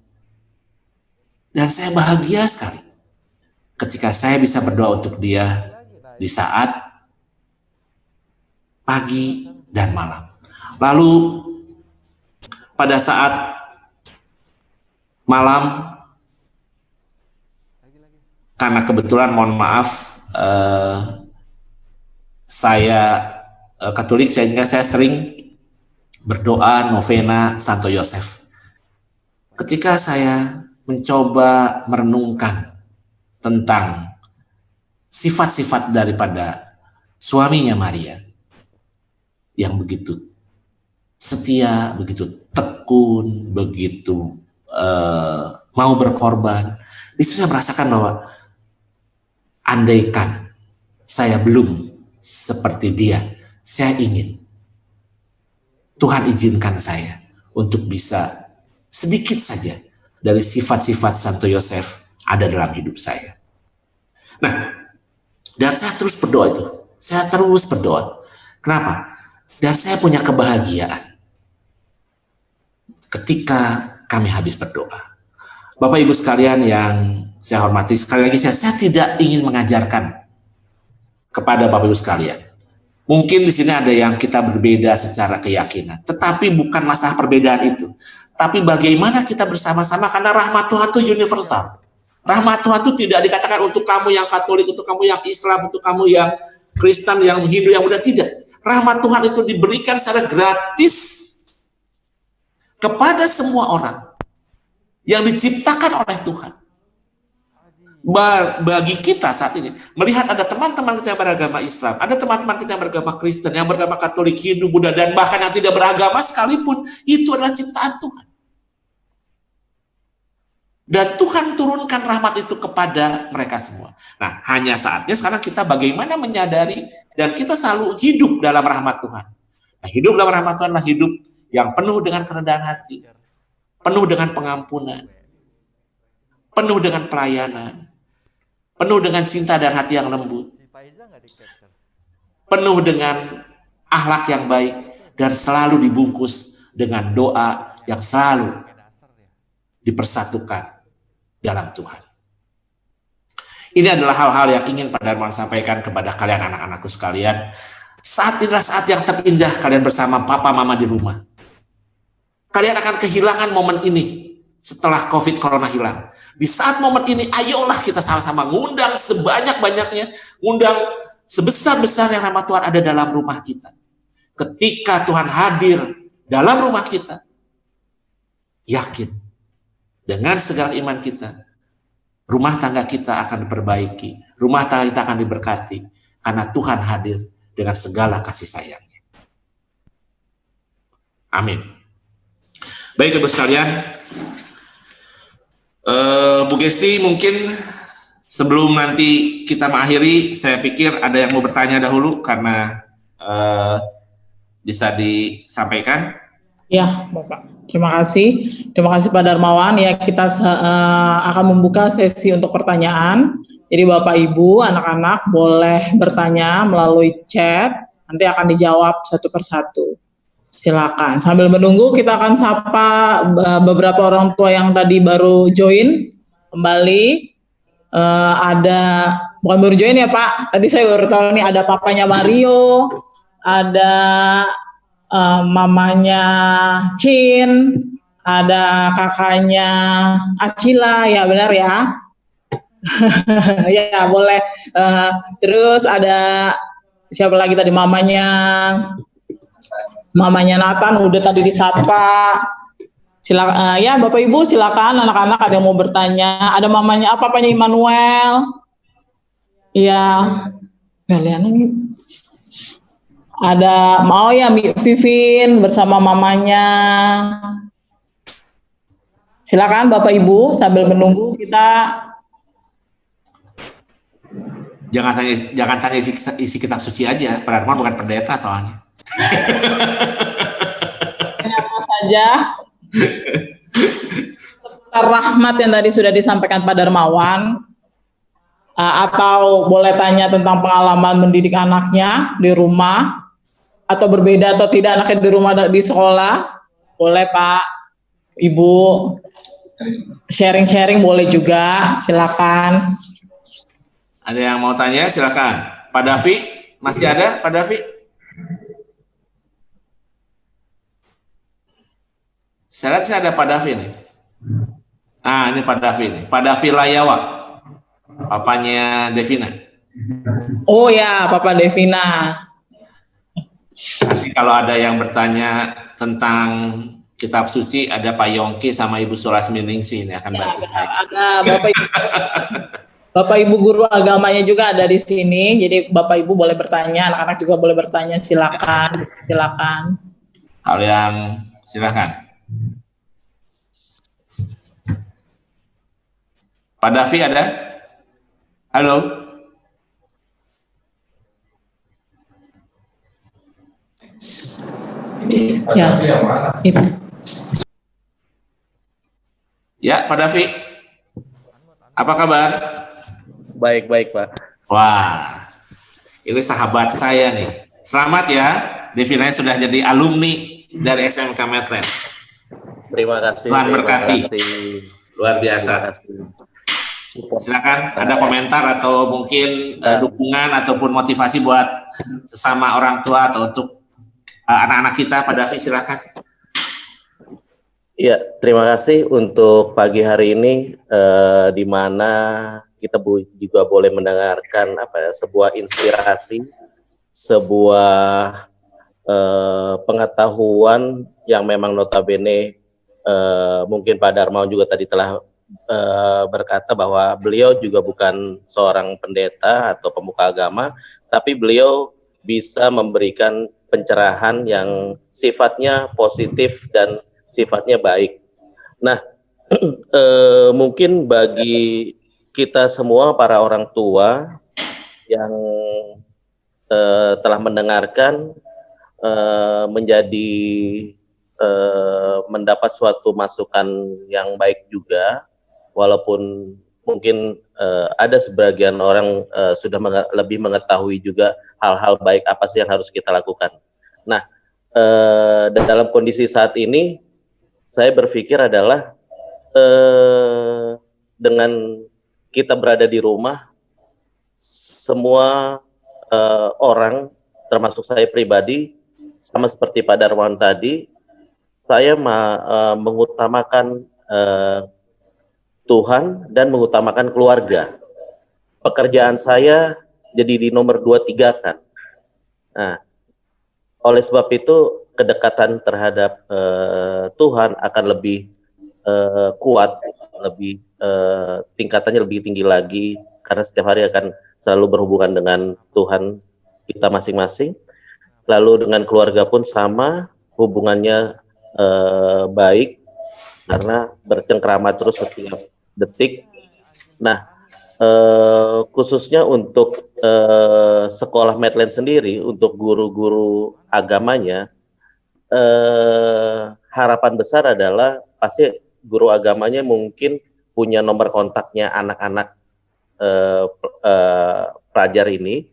Dan saya bahagia sekali ketika saya bisa berdoa untuk dia di saat pagi dan malam. Lalu pada saat malam, karena kebetulan mohon maaf, saya Katolik, sehingga saya sering berdoa novena Santo Yosef. ketika saya mencoba merenungkan tentang sifat-sifat daripada suaminya Maria yang begitu setia, begitu tekun, begitu mau berkorban, itu saya merasakan bahwa andaikan saya belum seperti dia, saya ingin Tuhan izinkan saya untuk bisa sedikit saja dari sifat-sifat Santo Yosef ada dalam hidup saya. Nah, dan saya terus berdoa itu. Saya terus berdoa. Kenapa? Dan saya punya kebahagiaan ketika kami habis berdoa. Bapak Ibu sekalian yang saya hormati, sekali lagi saya tidak ingin mengajarkan kepada Bapak Ibu sekalian. Mungkin di sini ada yang kita berbeda secara keyakinan, tetapi bukan masalah perbedaan itu. Tapi bagaimana kita bersama-sama, karena rahmat Tuhan itu universal. Rahmat Tuhan itu tidak dikatakan untuk kamu yang Katolik, untuk kamu yang Islam, untuk kamu yang Kristen, yang Hindu, yang Buddha, tidak. Rahmat Tuhan itu diberikan secara gratis kepada semua orang yang diciptakan oleh Tuhan. Bagi kita saat ini, melihat ada teman-teman kita yang beragama Islam, ada teman-teman kita yang beragama Kristen, yang beragama Katolik, Hindu, Buddha, dan bahkan yang tidak beragama sekalipun, itu adalah ciptaan Tuhan. Dan Tuhan turunkan rahmat itu kepada mereka semua. Nah, hanya saatnya sekarang kita bagaimana menyadari dan kita selalu hidup dalam rahmat Tuhan. Nah, hidup dalam rahmat Tuhan adalah hidup yang penuh dengan kerendahan hati, penuh dengan pengampunan, penuh dengan pelayanan, penuh dengan cinta dan hati yang lembut, penuh dengan akhlak yang baik, dan selalu dibungkus dengan doa yang selalu dipersatukan dalam Tuhan. Ini adalah hal-hal yang ingin Pak Darmawan sampaikan kepada kalian anak-anakku sekalian. Saat inilah saat yang terindah kalian bersama papa mama di rumah. Kalian akan kehilangan momen ini setelah COVID Corona hilang. Di saat momen ini, ayolah kita sama-sama ngundang sebanyak-banyaknya, ngundang sebesar-besarnya rahmat Tuhan ada dalam rumah kita. Ketika Tuhan hadir dalam rumah kita, yakin dengan segala iman kita, rumah tangga kita akan diperbaiki, rumah tangga kita akan diberkati, karena Tuhan hadir dengan segala kasih sayangnya. Amin. Baik Ibu sekalian, Bu Gesti, mungkin sebelum nanti kita mengakhiri, saya pikir ada yang mau bertanya dahulu karena bisa disampaikan. Ya, Bapak. Terima kasih. Terima kasih Pak Darmawan. Ya, kita akan membuka sesi untuk pertanyaan. Jadi Bapak Ibu, anak-anak boleh bertanya melalui chat. Nanti akan dijawab satu persatu. Silakan. Sambil menunggu kita akan sapa beberapa orang tua yang tadi baru join kembali. Ada bukan baru join ya Pak. Tadi saya baru tahu nih ada papanya Mario, ada mamanya Chin, ada kakaknya Acila, ya benar ya. Ya boleh. Terus ada siapa lagi tadi mamanya Nathan udah tadi disapa. Silakan ya Bapak Ibu, silakan anak-anak ada yang mau bertanya. Ada mamanya papanya Immanuel. Iya. Kalian ini ada mau ya Vivin bersama mamanya. Silakan Bapak Ibu sambil menunggu kita. Jangan tanya isi kitab suci aja, Pak Darmawan bukan pendeta soalnya. Apa saja seputar rahmat yang tadi sudah disampaikan Pak Darmawan, atau boleh tanya tentang pengalaman mendidik anaknya di rumah, atau berbeda atau tidak anaknya di rumah di sekolah, boleh Pak Ibu sharing-sharing boleh juga, silakan. Ada yang mau tanya silakan. Pak Davi masih ada Pak Davi? Saya lihat ada Pak Davi nih. Nah, ini Pak Davi nih. Pak Davi Layawa. Papanya Devina. Oh ya, Papa Devina. Nanti kalau ada yang bertanya tentang kitab suci ada Pak Yongki sama Ibu Sulasminingsih ini akan bantu saya. Ada Bapak Ibu guru agamanya juga ada di sini. Jadi Bapak Ibu boleh bertanya, anak-anak juga boleh bertanya, silakan. Silakan. Hal yang silakan. Pak Davi ada? Halo? Ya. Itu. Ya, Pak Davi. Apa kabar? Baik, Pak. Wah, ini sahabat saya nih. Selamat ya, Devinanya sudah jadi alumni dari SMK Medland. Terima kasih. Tuhan berkati. Luar biasa. Silakan, ada komentar atau mungkin dukungan ataupun motivasi buat sesama orang tua atau untuk anak-anak kita, Pak Davi, silakan. Iya, terima kasih untuk pagi hari ini, di mana kita juga boleh mendengarkan sebuah inspirasi, sebuah pengetahuan yang memang notabene mungkin Pak Darmawan juga tadi telah berkata bahwa beliau juga bukan seorang pendeta atau pemuka agama, tapi beliau bisa memberikan pencerahan yang sifatnya positif dan sifatnya baik. Nah, mungkin bagi kita semua para orang tua yang telah mendengarkan menjadi mendapat suatu masukan yang baik juga, walaupun mungkin ada sebagian orang sudah lebih mengetahui juga hal-hal baik apa sih yang harus kita lakukan. Nah, dalam kondisi saat ini saya berpikir adalah dengan kita berada di rumah, semua orang, termasuk saya pribadi, sama seperti Pak Darmawan tadi, saya mengutamakan Tuhan dan mengutamakan keluarga. Pekerjaan saya jadi di nomor 2-3 kan. Nah, oleh sebab itu kedekatan terhadap Tuhan akan lebih kuat, lebih tingkatannya lebih tinggi lagi, karena setiap hari akan selalu berhubungan dengan Tuhan kita masing-masing. Lalu dengan keluarga pun sama, hubungannya baik, karena bercengkrama terus setiap detik. Nah, khususnya untuk sekolah Medland sendiri, untuk guru-guru agamanya, harapan besar adalah pasti guru agamanya mungkin punya nomor kontaknya anak-anak pelajar ini.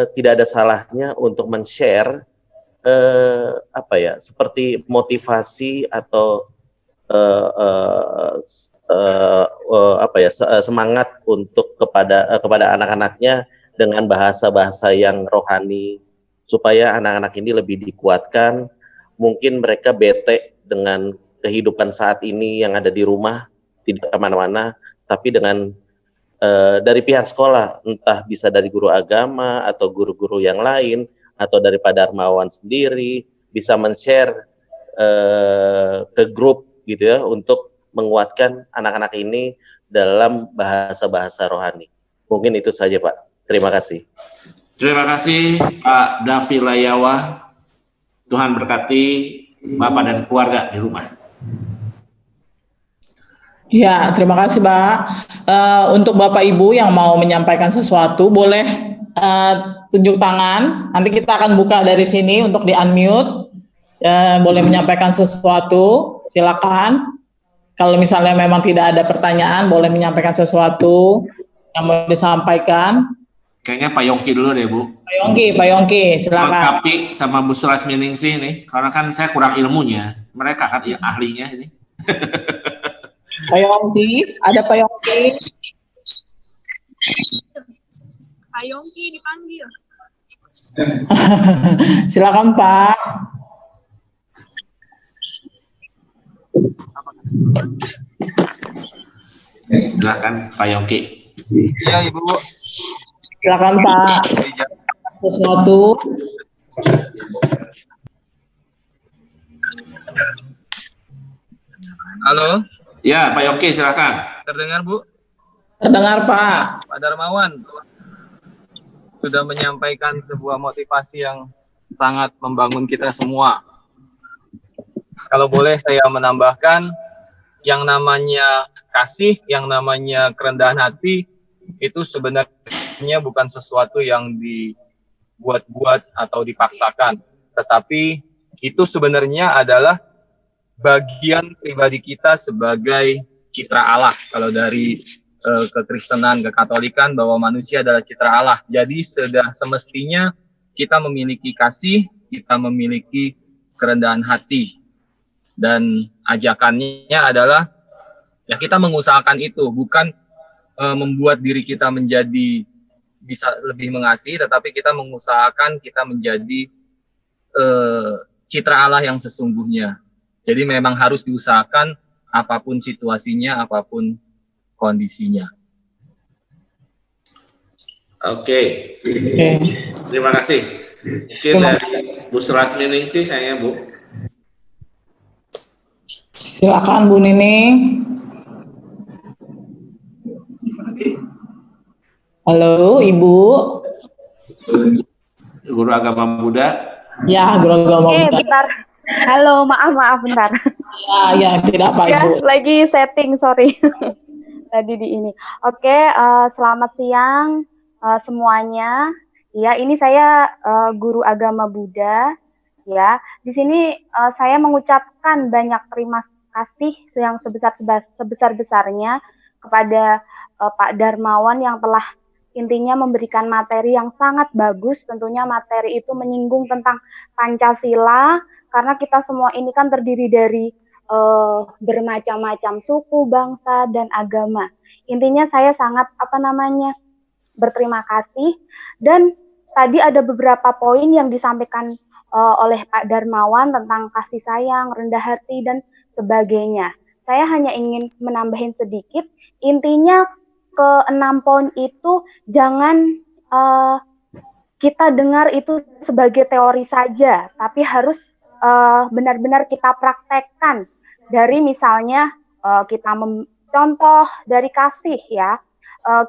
Tidak ada salahnya untuk men-share seperti motivasi atau semangat untuk kepada anak-anaknya dengan bahasa-bahasa yang rohani, supaya anak-anak ini lebih dikuatkan. Mungkin mereka bete dengan kehidupan saat ini yang ada di rumah, tidak kemana-mana, tapi dengan dari pihak sekolah, entah bisa dari guru agama atau guru-guru yang lain, atau dari Pak Darmawan sendiri, bisa men-share ke grup gitu ya, untuk menguatkan anak-anak ini dalam bahasa-bahasa rohani. Mungkin itu saja, Pak. Terima kasih. Terima kasih Pak Davi Layawa. Tuhan berkati Bapak dan keluarga di rumah. Ya, terima kasih Pak. Untuk Bapak Ibu yang mau menyampaikan sesuatu, boleh tunjuk tangan. Nanti kita akan buka dari sini untuk di-unmute. Boleh menyampaikan sesuatu, silakan. Kalau misalnya memang tidak ada pertanyaan, boleh menyampaikan sesuatu yang mau disampaikan. Kayaknya Pak Yongki dulu deh, Bu. Pak Yongki, silakan. Melengkapi sama Bu Sulasminingsih nih, karena kan saya kurang ilmunya. Mereka kan ahlinya ini. Pak Yongki, ada Pak Yongki. Pak Yongki dipanggil. Silakan Pak. Silakan Pak Yongki. Iya Ibu. Silakan Pak. Sesuatu. Halo, Ya, Pak Yongki, silakan. terdengar Bu? Terdengar Pak. Pak Darmawan sudah menyampaikan sebuah motivasi yang sangat membangun kita semua. Kalau boleh saya menambahkan, yang namanya kasih, yang namanya kerendahan hati, itu sebenarnya bukan sesuatu yang dibuat-buat atau dipaksakan, tetapi itu sebenarnya adalah bagian pribadi kita sebagai citra Allah. Kalau dari kekristenan, kekatolikan, bahwa manusia adalah citra Allah. Jadi sudah semestinya kita memiliki kasih, kita memiliki kerendahan hati. Dan ajakannya adalah ya kita mengusahakan itu, bukan membuat diri kita menjadi bisa lebih mengasihi, tetapi kita mengusahakan kita menjadi citra Allah yang sesungguhnya. Jadi memang harus diusahakan apapun situasinya, apapun kondisinya. Oke. Terima kasih. Mungkin dari Bu Sulasminingsih kayaknya, Bu. Silakan Bu Nining. Halo Ibu. Guru Agama Buddha. Ya, Guru Agama Buddha. bentar. Halo, maaf bentar. Ya, tidak Pak Ya, Ibu. lagi setting, sorry. Tadi di ini. Oke, selamat siang semuanya. Ya, ini saya guru agama Buddha. Ya, di sini saya mengucapkan banyak terima kasih yang sebesar-besarnya kepada Pak Darmawan yang telah intinya memberikan materi yang sangat bagus. Tentunya materi itu menyinggung tentang Pancasila, karena kita semua ini kan terdiri dari bermacam-macam suku, bangsa, dan agama. Intinya saya sangat berterima kasih. Dan tadi ada beberapa poin yang disampaikan oleh Pak Darmawan tentang kasih sayang, rendah hati, dan sebagainya. Saya hanya ingin menambahin sedikit. Intinya ke-6 poin itu jangan kita dengar itu sebagai teori saja, tapi harus benar-benar kita praktekkan. Dari misalnya kita contoh dari kasih ya,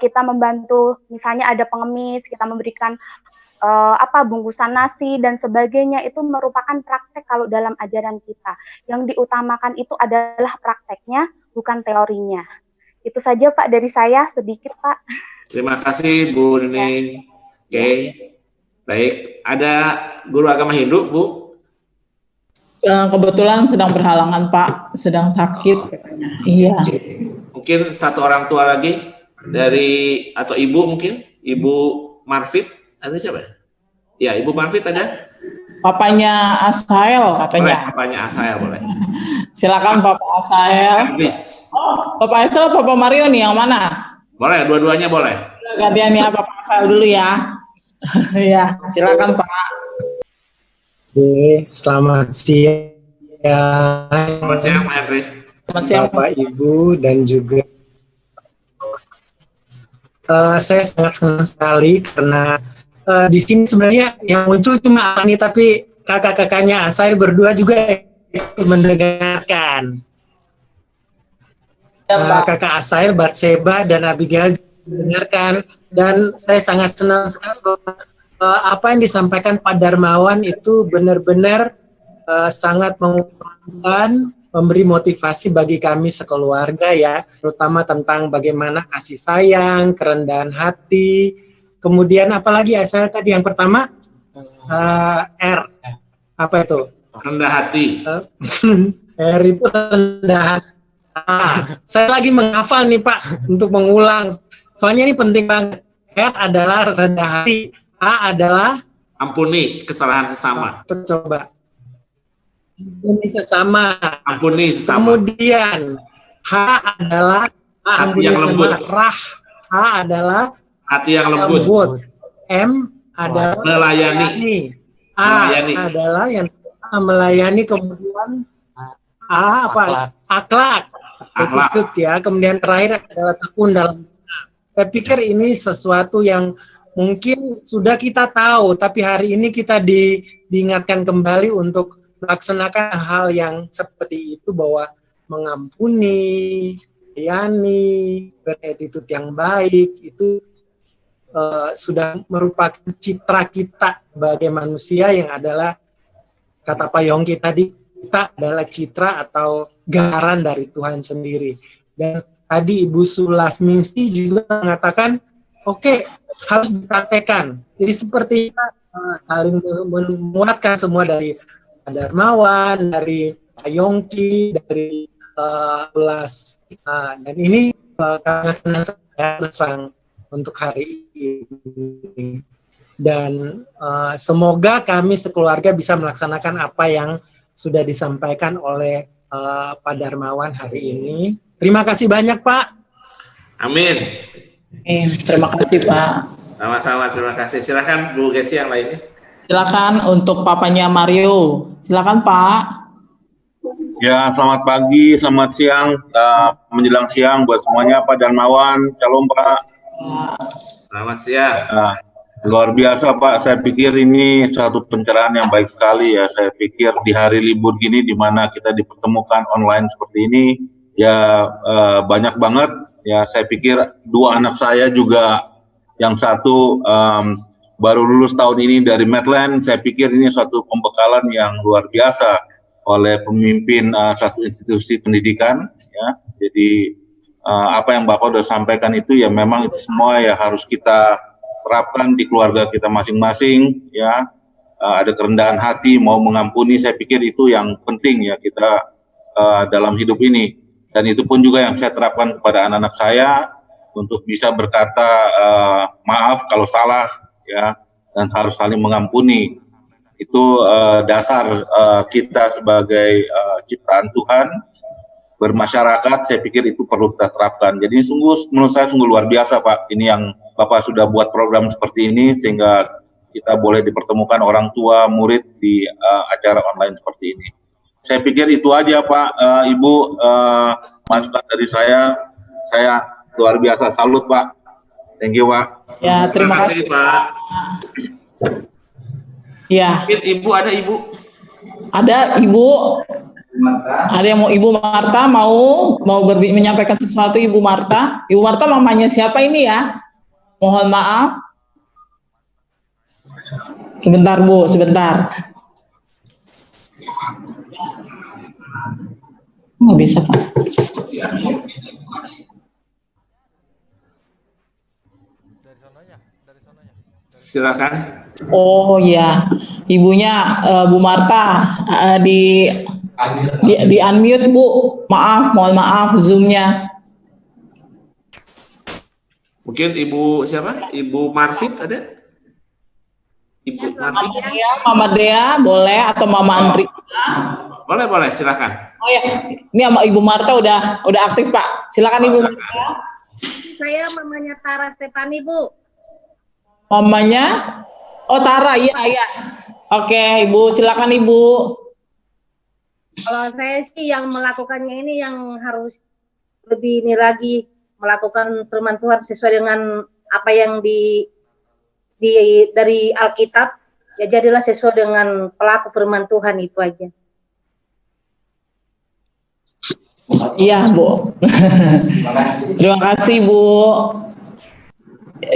kita membantu misalnya ada pengemis, kita memberikan bungkusan nasi dan sebagainya, itu merupakan praktek kalau dalam ajaran kita. Yang diutamakan itu adalah prakteknya, bukan teorinya. Itu saja Pak dari saya, sedikit Pak. Terima kasih Bu Nining. Oke. Baik, ada guru agama Hindu, Bu? Kebetulan sedang berhalangan Pak, sedang sakit katanya. Iya. Mungkin satu orang tua lagi dari atau Ibu mungkin, Ibu Marfit, ada siapa? Ya, Ibu Marfit ada? Papanya Asael katanya. Boleh, papanya Asael boleh. Silakan Papa Asael. Please. Papa Asael, Papa Mario nih yang mana? Boleh, dua-duanya boleh. Gantian ya Papa Asael dulu ya. Ya, silakan Pak. Oke, selamat siang. Selamat siang, Pak Henry. Selamat siang Bapak, Ibu, dan juga saya sangat senang sekali karena di sini sebenarnya yang muncul cuma Ani, tapi kakak-kakaknya Asael berdua juga mendengarkan. Kakak Asael, Batseba, dan Abigail mendengarkan, dan saya sangat senang sekali bahwa apa yang disampaikan Pak Darmawan itu benar-benar sangat menguatkan, memberi motivasi bagi kami sekeluarga ya, terutama tentang bagaimana kasih sayang, kerendahan hati, kemudian apalagi Asael tadi yang pertama R, apa itu? Rendah hati. R itu rendah hati. Saya lagi menghafal nih Pak untuk mengulang. Soalnya ini penting banget. R adalah rendah hati. A adalah ampuni kesalahan sesama. Coba. Ampuni sesama. Ampuni sesama. Kemudian H adalah hati yang lembut. Rah. H adalah hati yang lembut. M adalah melayani. A adalah yang melayani, kemudian A apa? Akhlak. Attitude ya. Kemudian terakhir adalah tekun dalam. Saya pikir ini sesuatu yang mungkin sudah kita tahu, tapi hari ini kita diingatkan kembali untuk melaksanakan hal yang seperti itu, bahwa mengampuni, melayani, berattitude yang baik, itu sudah merupakan citra kita sebagai manusia yang adalah, kata Pak Yongki tadi, kita adalah citra atau gambaran dari Tuhan sendiri. Dan tadi Ibu Sulasmisi juga mengatakan, oke, harus dipraktekkan. Jadi seperti saling menguatkan semua dari Pak Darmawan, dari Pak Yongki, dari Ulas. Dan ini sangat senang saya untuk hari ini. Dan semoga kami sekeluarga bisa melaksanakan apa yang sudah disampaikan oleh Pak Darmawan hari ini. Terima kasih banyak, Pak. Amin. Terima kasih, Pak. Sama-sama, terima kasih. Silakan Bu Gesi yang lainnya. Silakan untuk papanya Mario. Silakan, Pak. Ya, selamat pagi, selamat siang, menjelang siang buat semuanya, Pak Darmawan. Shalom, Pak. Selamat siang. Luar biasa, Pak. Saya pikir ini satu pencerahan yang baik sekali ya. Saya pikir di hari libur gini, di mana kita dipertemukan online seperti ini, ya banyak banget. Ya, saya pikir dua anak saya juga, yang satu baru lulus tahun ini dari Medland. Saya pikir ini suatu pembekalan yang luar biasa oleh pemimpin satu institusi pendidikan. Ya, jadi apa yang Bapak sudah sampaikan itu ya memang itu semua ya harus kita terapkan di keluarga kita masing-masing. Ya, ada kerendahan hati, mau mengampuni. Saya pikir itu yang penting ya kita dalam hidup ini. Dan itu pun juga yang saya terapkan kepada anak-anak saya untuk bisa berkata maaf kalau salah, ya, dan harus saling mengampuni. Itu dasar kita sebagai ciptaan Tuhan bermasyarakat. Saya pikir itu perlu kita terapkan. Jadi menurut saya sungguh luar biasa, Pak. Ini yang Bapak sudah buat program seperti ini sehingga kita boleh dipertemukan orang tua, murid di acara online seperti ini. Saya pikir itu aja, Pak. Ibu, masukan dari saya luar biasa. Salut, Pak. Thank you, Pak. Ya, terima kasih, Pak. Ya. Ibu, ada Ibu? Ada Ibu. Ada yang mau Ibu Marta mau menyampaikan sesuatu, Ibu Marta. Ibu Marta mamanya siapa ini ya? Mohon maaf. Sebentar, Bu, sebentar. Nggak bisa, Pak. Silakan. Oh ya, ibunya Bu Marta di unmute, Bu. Maaf, mohon maaf Zoom-nya. Mungkin Ibu siapa? Ibu Marfit ada? Ibu Marfit. Mama Dea boleh atau Mama Andri? Boleh, silakan. Oh ya, ini sama Ibu Marta udah aktif, Pak. Silakan Ibu Marta. Saya mamanya Tara Stefani, Bu. Mamanya? Oh, Tara, iya. Oke, Ibu, silakan Ibu. Kalau saya sih yang melakukannya ini yang harus lebih ini lagi, melakukan firman Tuhan sesuai dengan apa yang dari Alkitab, ya jadilah sesuai dengan pelaku firman Tuhan itu aja. Iya, Bu. Terima kasih, Bu.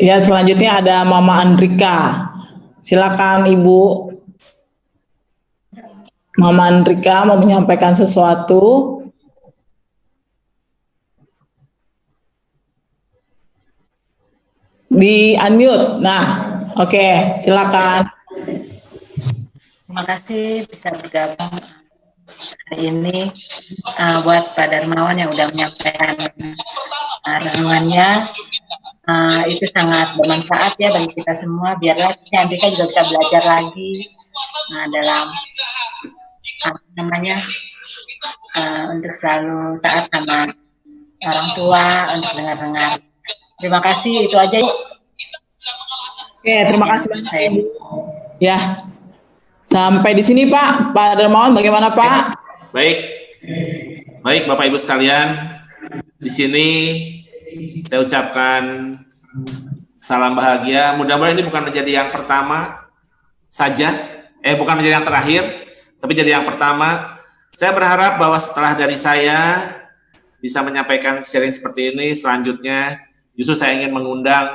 Ya, selanjutnya ada Mama Andrika. Silakan Ibu. Mama Andrika mau menyampaikan sesuatu. Di unmute. Nah, oke, silakan. Terima kasih bisa bergabung hari ini buat Pak Darmawan yang udah menyampaikan renungannya. Itu sangat bermanfaat ya bagi kita semua. Biarlah Andika juga bisa belajar lagi dalam untuk selalu taat sama orang tua, untuk dengar-dengar. Terima kasih, itu aja. Oke, terima kasih banyak Ibu. Ya, sampai di sini Pak Darmawan, bagaimana Pak? Baik Bapak Ibu sekalian, di sini saya ucapkan salam bahagia. Mudah-mudahan ini bukan menjadi yang pertama saja, bukan menjadi yang terakhir, tapi jadi yang pertama Saya berharap bahwa setelah dari saya bisa menyampaikan sharing seperti ini, selanjutnya justru saya ingin mengundang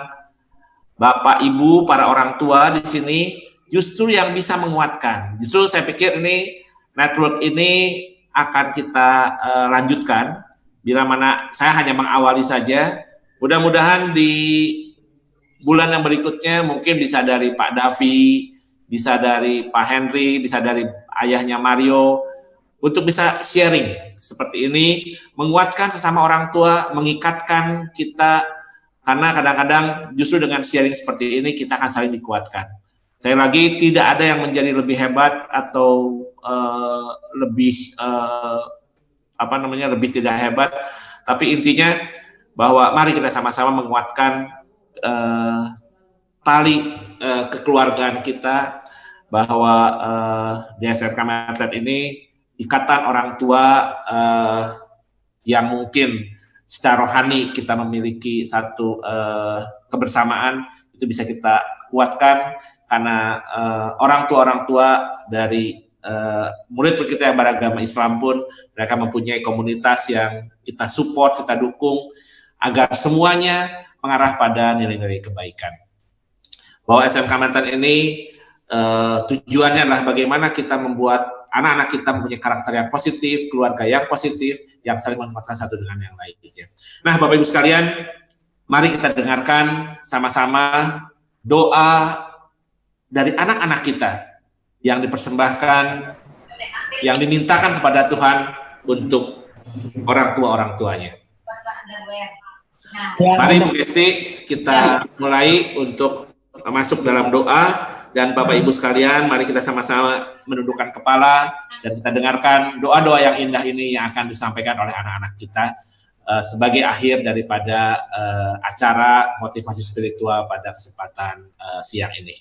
Bapak, Ibu, para orang tua di sini justru yang bisa menguatkan. Justru saya pikir ini network ini akan kita lanjutkan. Bila mana saya hanya mengawali saja, mudah-mudahan di bulan yang berikutnya mungkin bisa dari Pak Davi, bisa dari Pak Henry, bisa dari ayahnya Mario, untuk bisa sharing seperti ini, menguatkan sesama orang tua, mengikatkan kita, karena kadang-kadang justru dengan sharing seperti ini kita akan saling dikuatkan. Sekali lagi, tidak ada yang menjadi lebih hebat atau lebih lebih tidak hebat, tapi intinya bahwa mari kita sama-sama menguatkan tali kekeluargaan kita, bahwa di SMK Metret ini ikatan orang tua yang mungkin secara rohani kita memiliki satu kebersamaan, itu bisa kita kuatkan karena orang tua dari murid-murid kita yang beragama Islam pun mereka mempunyai komunitas yang kita support, kita dukung agar semuanya mengarah pada nilai-nilai kebaikan. Bahwa SMK Metret ini tujuannya adalah bagaimana kita membuat anak-anak kita mempunyai karakter yang positif, keluarga yang positif, yang saling menguatkan satu dengan yang lainnya. Nah, Bapak Ibu sekalian, mari kita dengarkan sama-sama doa dari anak-anak kita yang dipersembahkan, yang dimintakan kepada Tuhan untuk orang tuanya. Mari Bu Kesti, kita mulai untuk masuk dalam doa. Dan Bapak Ibu sekalian, mari kita sama-sama menundukkan kepala dan kita dengarkan doa-doa yang indah ini yang akan disampaikan oleh anak-anak kita sebagai akhir daripada acara motivasi spiritual pada kesempatan siang ini.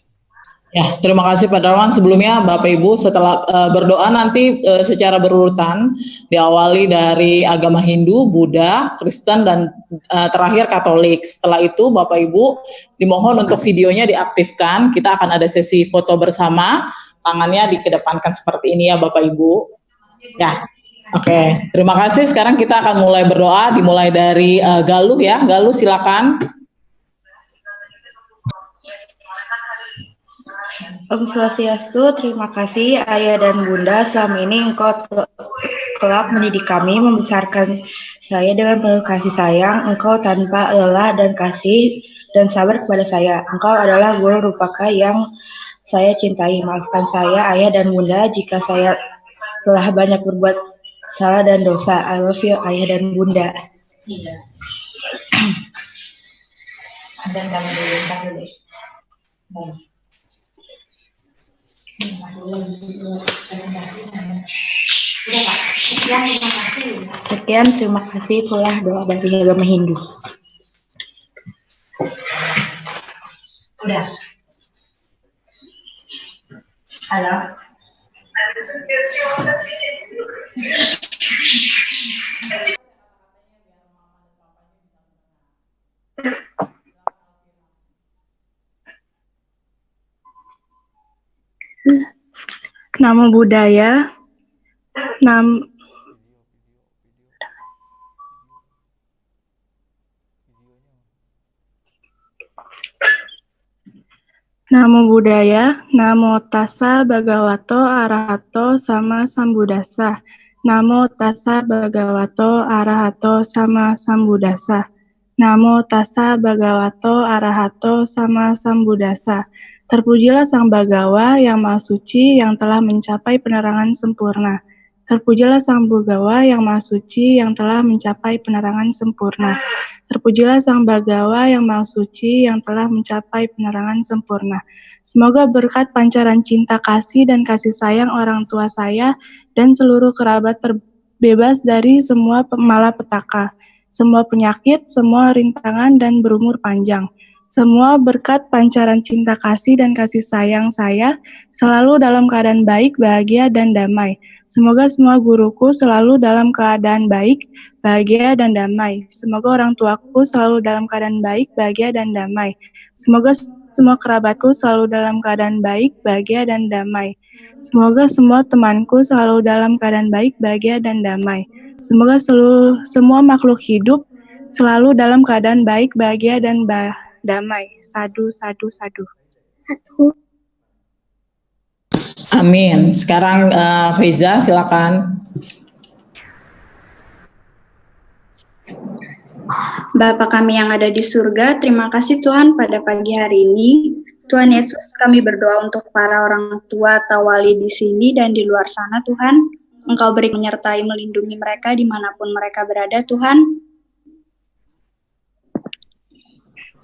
Ya, terima kasih Pak Darmawan. Sebelumnya Bapak Ibu setelah berdoa nanti secara berurutan diawali dari agama Hindu, Buddha, Kristen, dan terakhir Katolik. Setelah itu Bapak Ibu dimohon untuk videonya diaktifkan. Kita akan ada sesi foto bersama, tangannya dikedepankan seperti ini ya Bapak Ibu. Ya, oke. Terima kasih. Sekarang kita akan mulai berdoa, dimulai dari Galuh ya. Galuh silakan. Om Swastiastu, terima kasih Ayah dan Bunda, selama ini Engkau telah mendidik kami, membesarkan saya dengan penuh kasih sayang. Engkau tanpa lelah dan kasih dan sabar kepada saya. Engkau adalah guru rupaka yang saya cintai. Maafkan saya Ayah dan Bunda jika saya telah banyak berbuat salah dan dosa. I love you Ayah dan Bunda. Iya. Dan kami dulu. Sekian, terima kasih. Itulah doa dari agama Hindu. Udah. Halo. Namo Buddhaya. Namo Buddhaya, Namo Tassa Bhagavato Arahato Sama Sambuddhassa. Namo Tassa Bhagavato Arahato Sama Sambuddhassa. Namo Tassa Bhagavato Arahato Sama Sambuddhassa. Terpujilah Sang Bhagawa yang Maha Suci yang telah mencapai penerangan sempurna. Terpujilah Sang Bhagawa yang Maha Suci yang telah mencapai penerangan sempurna. Terpujilah Sang Bhagawa yang Maha Suci yang telah mencapai penerangan sempurna. Semoga berkat pancaran cinta kasih dan kasih sayang orang tua saya dan seluruh kerabat terbebas dari semua malapetaka, semua penyakit, semua rintangan dan berumur panjang. Semua berkat pancaran cinta kasih dan kasih sayang saya selalu dalam keadaan baik, bahagia, dan damai. Semoga semua guruku selalu dalam keadaan baik, bahagia, dan damai. Semoga orang tuaku selalu dalam keadaan baik, bahagia, dan damai. Semoga semua kerabatku selalu dalam keadaan baik, bahagia, dan damai. Semoga semua temanku selalu dalam keadaan baik, bahagia, dan damai. Semoga semua makhluk hidup selalu dalam keadaan baik, bahagia, dan damai. Sadu, sadu, sadu. Sadu. Amin. Sekarang Faiza, silakan. Bapa kami yang ada di surga, terima kasih Tuhan pada pagi hari ini. Tuhan Yesus, kami berdoa untuk para orang tua atau wali di sini dan di luar sana, Tuhan. Engkau beri menyertai melindungi mereka dimanapun mereka berada, Tuhan.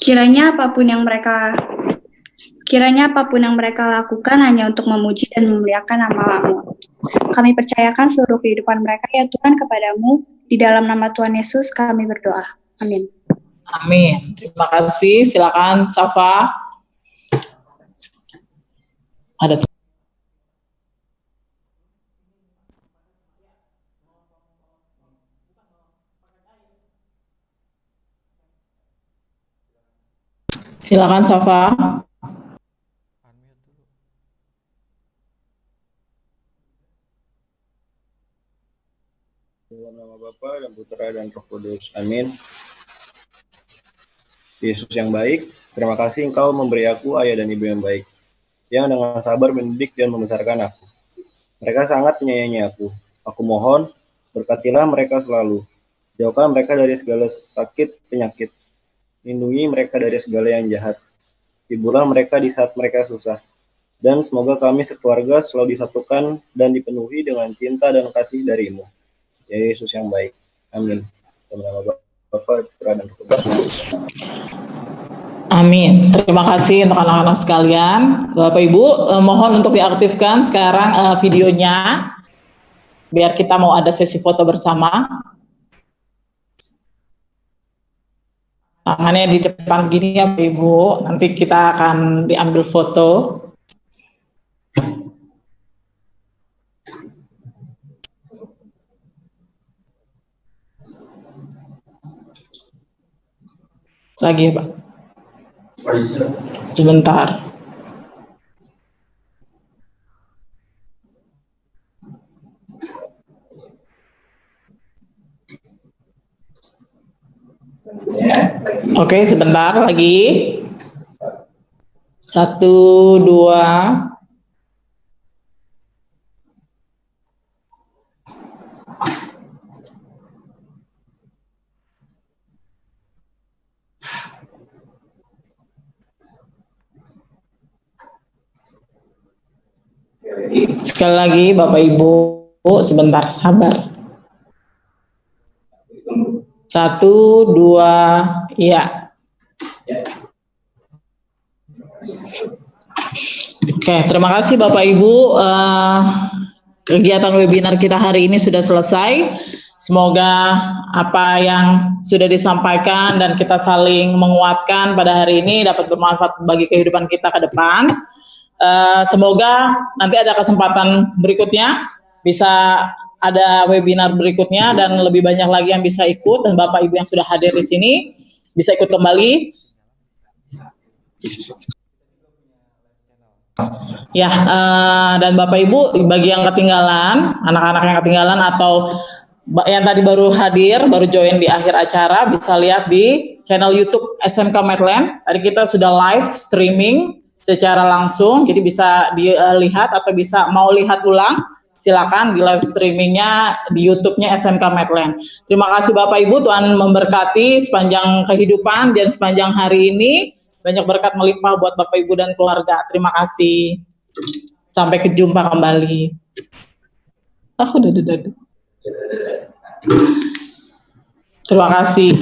Kiranya apapun yang mereka lakukan hanya untuk memuji dan memuliakan nama-Mu. Kami percayakan seluruh kehidupan mereka ya Tuhan kepadamu. Di dalam nama Tuhan Yesus kami berdoa. Amin. Amin. Terima kasih. Silakan Safa. Ada. Silakan Safa. Dalam nama Bapa dan Putra dan Roh Kudus. Amin. Yesus yang baik, terima kasih Engkau memberi aku ayah dan ibu yang baik, yang dengan sabar mendidik dan membesarkan aku. Mereka sangat menyayangi aku. Aku mohon, berkatilah mereka selalu. Jauhkan mereka dari segala sakit, penyakit. Lindungi mereka dari segala yang jahat. Hiburlah mereka di saat mereka susah. Dan semoga kami sekeluarga selalu disatukan dan dipenuhi dengan cinta dan kasih dari-Mu. Ya Yesus yang baik. Amin. Dalam nama Bapa, Putra, dan Roh Kudus. Amin. Terima kasih untuk anak-anak sekalian. Bapak Ibu, mohon untuk diaktifkan sekarang videonya, biar kita mau ada sesi foto bersama. Tangannya di depan gini ya Bapak Ibu, nanti kita akan diambil foto. Lagi ya Pak? Sebentar. Oke, sebentar lagi. 1, 2. Sekali lagi Bapak Ibu, sebentar sabar. 1, 2, ya. Oke, terima kasih Bapak Ibu. Kegiatan webinar kita hari ini sudah selesai. Semoga apa yang sudah disampaikan dan kita saling menguatkan pada hari ini dapat bermanfaat bagi kehidupan kita ke depan. Semoga nanti ada kesempatan berikutnya, bisa ada webinar berikutnya dan lebih banyak lagi yang bisa ikut, dan Bapak Ibu yang sudah hadir di sini bisa ikut kembali. Ya, dan Bapak Ibu bagi yang ketinggalan, anak-anak yang ketinggalan atau yang tadi baru hadir, baru join di akhir acara, bisa lihat di channel YouTube SMK Medland. Tadi kita sudah live streaming secara langsung, jadi bisa dilihat atau bisa mau lihat ulang, silakan di live streamingnya di YouTube-nya SMK Medland. Terima kasih Bapak Ibu, Tuhan memberkati sepanjang kehidupan dan sepanjang hari ini, banyak berkat melimpah buat Bapak Ibu dan keluarga. Terima kasih. Sampai jumpa kembali. Aku Terima kasih.